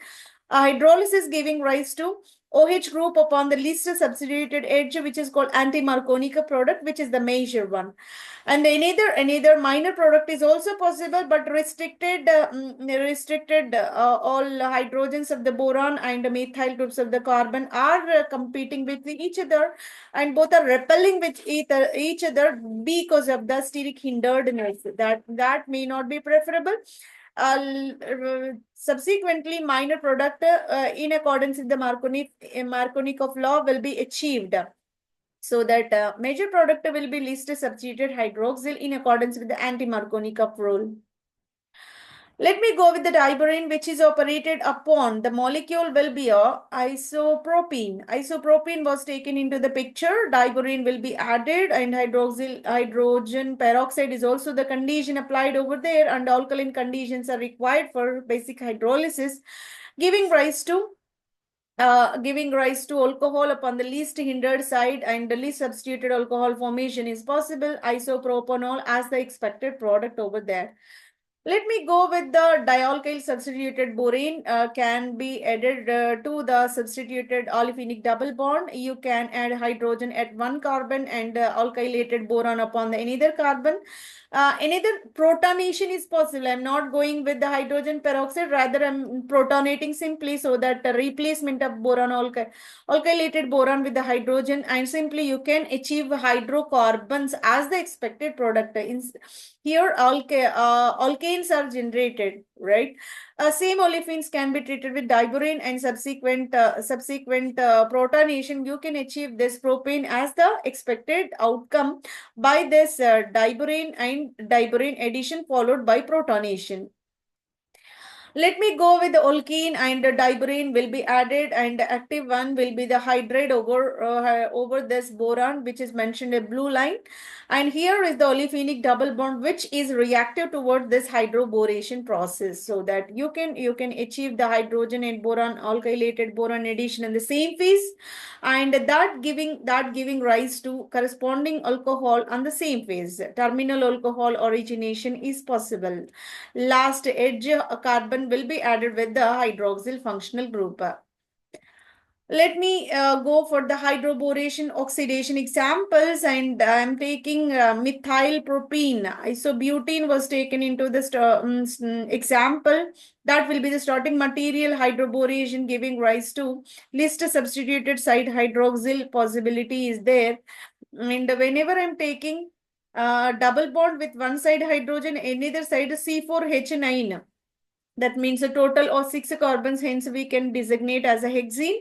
hydrolysis giving rise to OH group upon the least substituted edge, which is called anti-Markovnikov product, which is the major one. And another minor product is also possible, but restricted all hydrogens of the boron and methyl groups of the carbon are competing with each other, and both are repelling with each other because of the steric hinderedness. That may not be preferable. Subsequently, minor product in accordance with the Markovnikov law will be achieved, so that major product will be least substituted hydroxyl in accordance with the anti-Markovnikov rule. Let me go with the diborane, which is operated upon the molecule will be a isopropene. Isopropene was taken into the picture. Diborane will be added, and hydrogen peroxide is also the condition applied over there, and alkaline conditions are required for basic hydrolysis, giving rise to alcohol upon the least hindered side, and the least substituted alcohol formation is possible, isopropanol as the expected product over there. Let me go with the dialkyl substituted borane can be added to the substituted olefinic double bond. You can add hydrogen at one carbon and alkylated boron upon the another carbon. Another protonation is possible. I'm not going with the hydrogen peroxide, rather I'm protonating simply so that the replacement of alkylated boron with the hydrogen, and simply you can achieve hydrocarbons as the expected product. Here, alkanes are generated, right? Same olefins can be treated with diborane and subsequent protonation. You can achieve this propane as the expected outcome by this diborane and diborane addition followed by protonation. Let me go with the alkene, and the diborane will be added, and the active one will be the hydride over this boron, which is mentioned in blue line. And here is the olefinic double bond, which is reactive toward this hydroboration process, so that you can achieve the hydrogen and boron alkylated boron addition in the same phase, and that giving rise to corresponding alcohol on the same phase. Terminal alcohol origination is possible. Last edge carbon will be added with the hydroxyl functional group. Let me go for the hydroboration oxidation examples, and I'm taking methyl propene. Isobutene was taken into the example. That will be the starting material. Hydroboration giving rise to least substituted side hydroxyl possibility is there. And whenever I'm taking double bond with one side hydrogen, another side C4H9. That means a total of 6 carbons, hence we can designate as a hexene.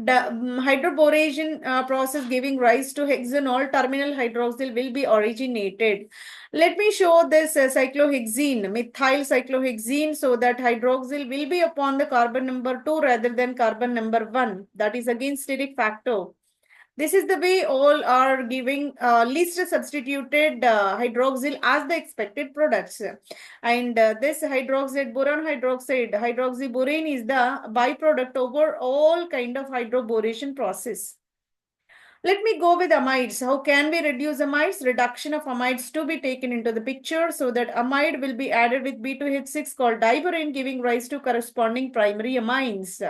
The hydroboration process giving rise to hexanol terminal hydroxyl will be originated. Let me show this cyclohexene, methyl cyclohexene, so that hydroxyl will be upon the carbon number 2 rather than carbon number 1. That is again steric factor. This is the way all are giving least substituted hydroxyl as the expected products. And this boron hydroxide, hydroxyborane is the byproduct over all kind of hydroboration process. Let me go with amides. How can we reduce amides? Reduction of amides to be taken into the picture, so that amide will be added with B2H6 called diborane, giving rise to corresponding primary amines.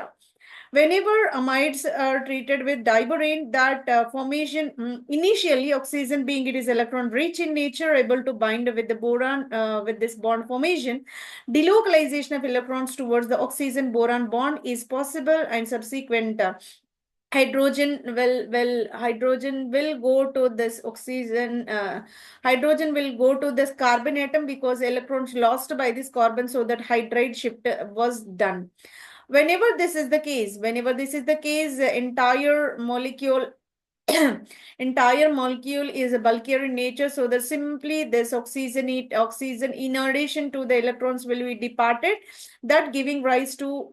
Whenever amides are treated with diborane, that formation, initially oxygen being it is electron rich in nature, able to bind with the boron with this bond formation, delocalization of electrons towards the oxygen boron bond is possible, and subsequent hydrogen will go to this oxygen, hydrogen will go to this carbon atom because electrons lost by this carbon, so that hydride shift was done. Whenever this is the case, entire molecule entire molecule is bulkier in nature, so that simply this oxygen in addition to the electrons will be departed, that giving rise to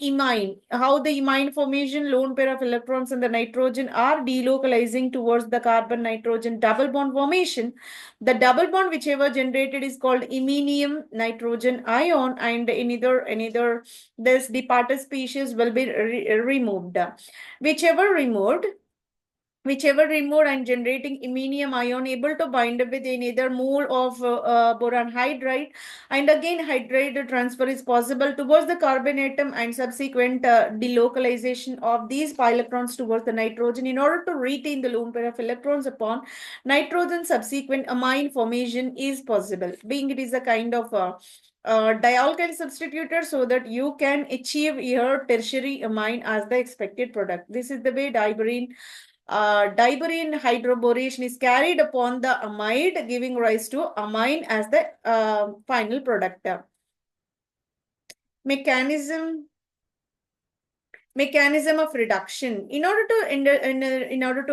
imine. How the imine formation, lone pair of electrons and the nitrogen are delocalizing towards the carbon nitrogen double bond formation. The double bond whichever generated is called iminium nitrogen ion, and another this departed species will be removed. Whichever removed and generating iminium ion able to bind with another mole of boron hydride, and again hydride transfer is possible towards the carbon atom, and subsequent delocalization of these pi electrons towards the nitrogen in order to retain the lone pair of electrons upon nitrogen. Subsequent amine formation is possible, being it is a kind of dialkyl substitutor, so that you can achieve your tertiary amine as the expected product. This is the way diborane hydroboration is carried upon the amide, giving rise to amine as the final product. Mechanism of reduction. In order to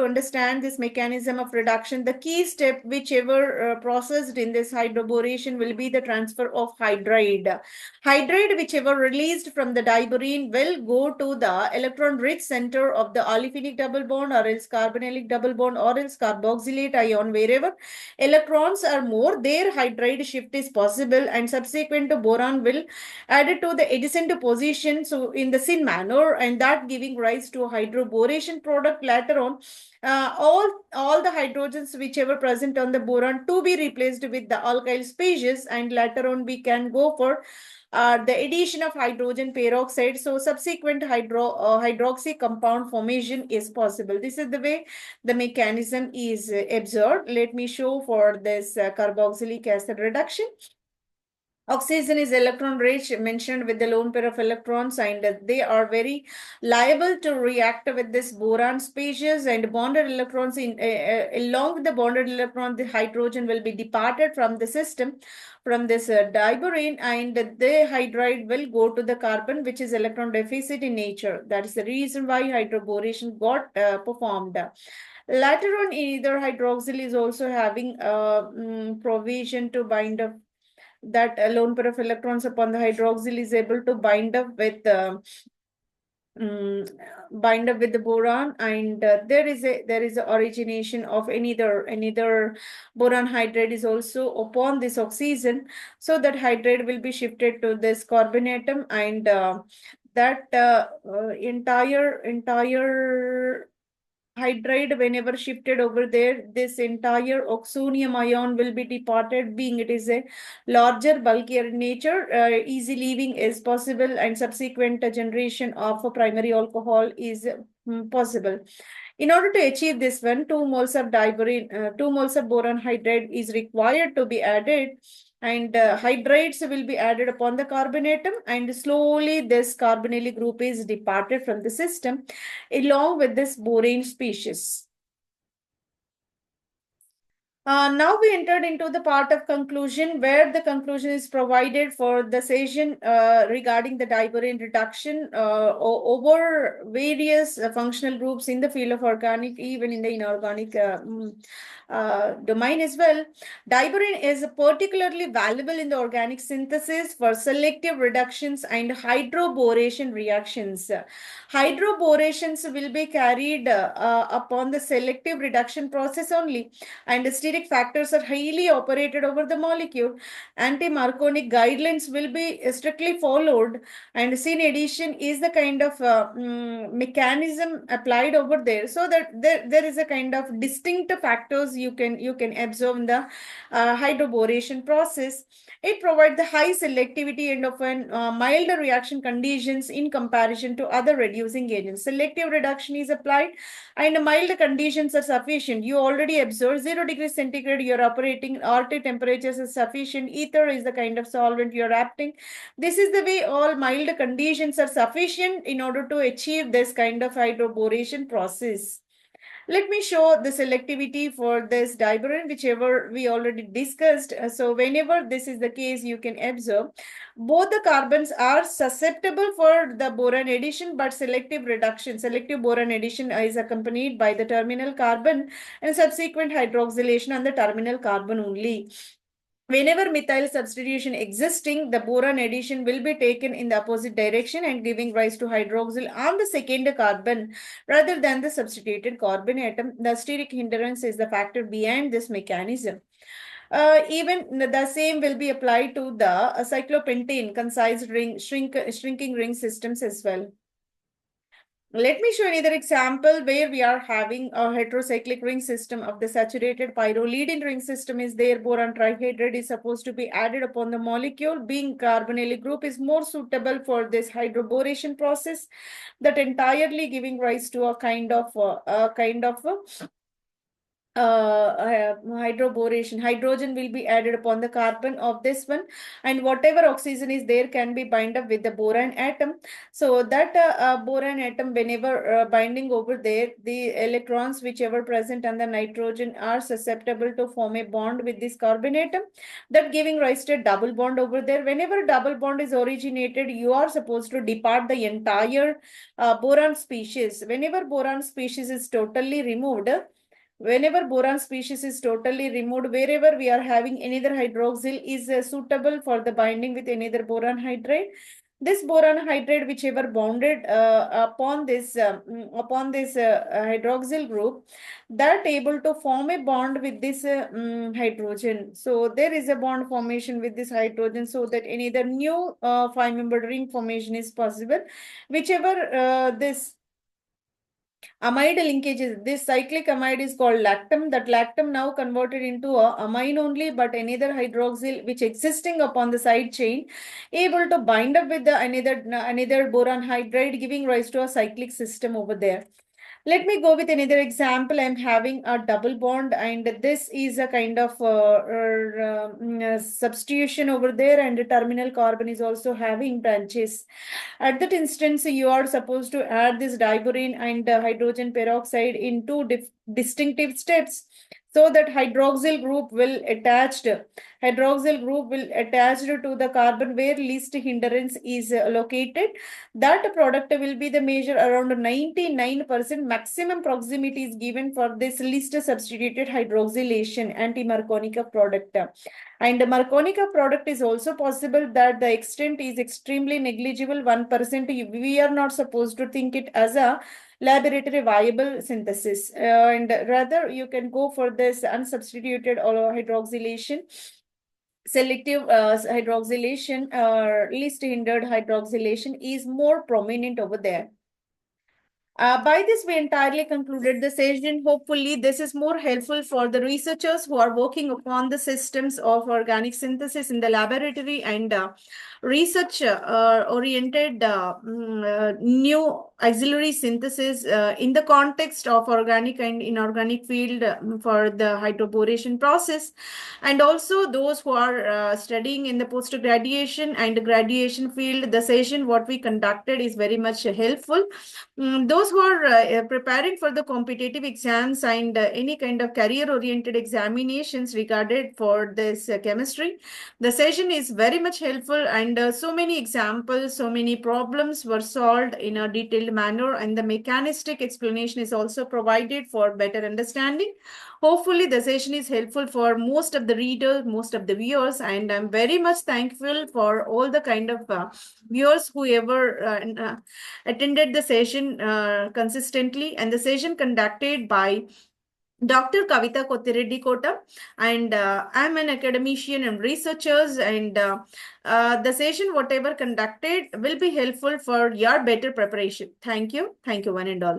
understand this mechanism of reduction, the key step whichever processed in this hydroboration will be the transfer of hydride. Hydride whichever released from the diborane will go to the electron rich center of the olefinic double bond, or else carbonylic double bond, or else carboxylate ion. Wherever electrons are more, there hydride shift is possible, and subsequent to boron will add it to the adjacent position, so in the same manner, and and that giving rise to a hydroboration product later on. All the hydrogens whichever present on the boron to be replaced with the alkyl species, and later on we can go for the addition of hydrogen peroxide. So subsequent hydroxy compound formation is possible. This is the way the mechanism is observed. Let me show for this carboxylic acid reduction. Oxygen is electron rich, mentioned with the lone pair of electrons, and they are very liable to react with this boron species, and bonded electrons along with the bonded electron, the hydrogen will be departed from the system from this diborane, and the hydride will go to the carbon, which is electron deficit in nature. That is the reason why hydroboration got performed. Later on, either hydroxyl is also having provision to bind up that lone pair of electrons upon the hydroxyl is able to bind up with um, the boron, and there is a origination of another boron hydride is also upon this oxygen, so that hydride will be shifted to this carbon atom, and that entire hydride whenever shifted over there, this entire oxonium ion will be departed, being it is a larger bulkier in nature. Easy leaving is possible, and subsequent generation of a primary alcohol is possible. In order to achieve this one, 2 moles of diborane, 2 moles of boron hydride is required to be added, and hydrides will be added upon the carbon atom, and slowly this carbonyl group is departed from the system along with this borane species. Now we entered into the part of conclusion, where the conclusion is provided for the session regarding the diborane reduction over various functional groups in the field of organic, even in the inorganic domain as well. Diborane is particularly valuable in the organic synthesis for selective reductions and hydroboration reactions. Hydroborations will be carried upon the selective reduction process only, and steric factors are highly operated over the molecule. Anti-Marconic guidelines will be strictly followed, and scene addition is the kind of mechanism applied over there, so that there is a kind of distinct factors you can observe in the hydroboration process. It provides the high selectivity and often mild reaction conditions in comparison to other reducing agents. Selective reduction is applied and mild conditions are sufficient. You already observed 0 degrees centigrade, you're operating, RT temperatures is sufficient, ether is the kind of solvent you're acting. This is the way all mild conditions are sufficient in order to achieve this kind of hydroboration process. Let me show the selectivity for this diborane, whichever we already discussed. So whenever this is the case, you can observe both the carbons are susceptible for the boron addition, but selective boron addition is accompanied by the terminal carbon and subsequent hydroxylation on the terminal carbon only. Whenever methyl substitution existing, the boron addition will be taken in the opposite direction and giving rise to hydroxyl on the second carbon rather than the substituted carbon atom. The steric hindrance is the factor behind this mechanism. Even the same will be applied to the cyclopentane concise shrinking ring systems as well. Let me show another example where we are having a heterocyclic ring system of the saturated pyrrolidine ring system is there. Boron trihydride is supposed to be added upon the molecule. Being carbonyl group is more suitable for this hydroboration process, that entirely giving rise to a kind of hydroboration. Hydrogen will be added upon the carbon of this one, and whatever oxygen is there can be bind up with the boron atom. So that boron atom, whenever binding over there, the electrons whichever present on the nitrogen are susceptible to form a bond with this carbon atom, that giving rise to a double bond over there. Whenever double bond is originated, you are supposed to depart the entire boron species. Whenever boron species is totally removed, wherever we are having another hydroxyl is suitable for the binding with another boron hydride. This boron hydride, whichever bonded upon this hydroxyl group, that able to form a bond with this hydrogen. So there is a bond formation with this hydrogen, so that any other new five-member ring formation is possible. Whichever this amide linkages, this cyclic amide is called lactam. That lactam now converted into a amine only, but another hydroxyl which existing upon the side chain, able to bind up with the another boron hydride, giving rise to a cyclic system over there. Let me go with another example. I'm having a double bond, and this is a kind of substitution over there, and the terminal carbon is also having branches. At that instance, you are supposed to add this diborane and hydrogen peroxide in two distinctive steps, so that hydroxyl group will attached to the carbon where least hindrance is located. That product will be the measure around 99% maximum proximity is given for this least substituted hydroxylation anti-Marconi product. And the Marconi product is also possible that the extent is extremely negligible, 1%. We are not supposed to think it as a laboratory viable synthesis, and rather you can go for this unsubstituted hydroxylation, selective hydroxylation or least hindered hydroxylation is more prominent over there. By this, we entirely concluded the session. Hopefully, this is more helpful for the researchers who are working upon the systems of organic synthesis in the laboratory and research oriented new auxiliary synthesis in the context of organic and inorganic field for the hydroboration process. And also those who are studying in the post-graduation and graduation field, the session what we conducted is very much helpful. Those who are preparing for the competitive exams and any kind of career-oriented examinations regarded for this chemistry, the session is very much helpful, and so many examples, so many problems were solved in a detailed manner, and the mechanistic explanation is also provided for better understanding. Hopefully, the session is helpful for most of the readers, most of the viewers, and I'm very much thankful for all the kind of viewers who ever attended the session consistently, and the session conducted by Dr. Kavita Kottireddy Kota, and I'm an academician and researchers, and the session whatever conducted will be helpful for your better preparation. Thank you one and all.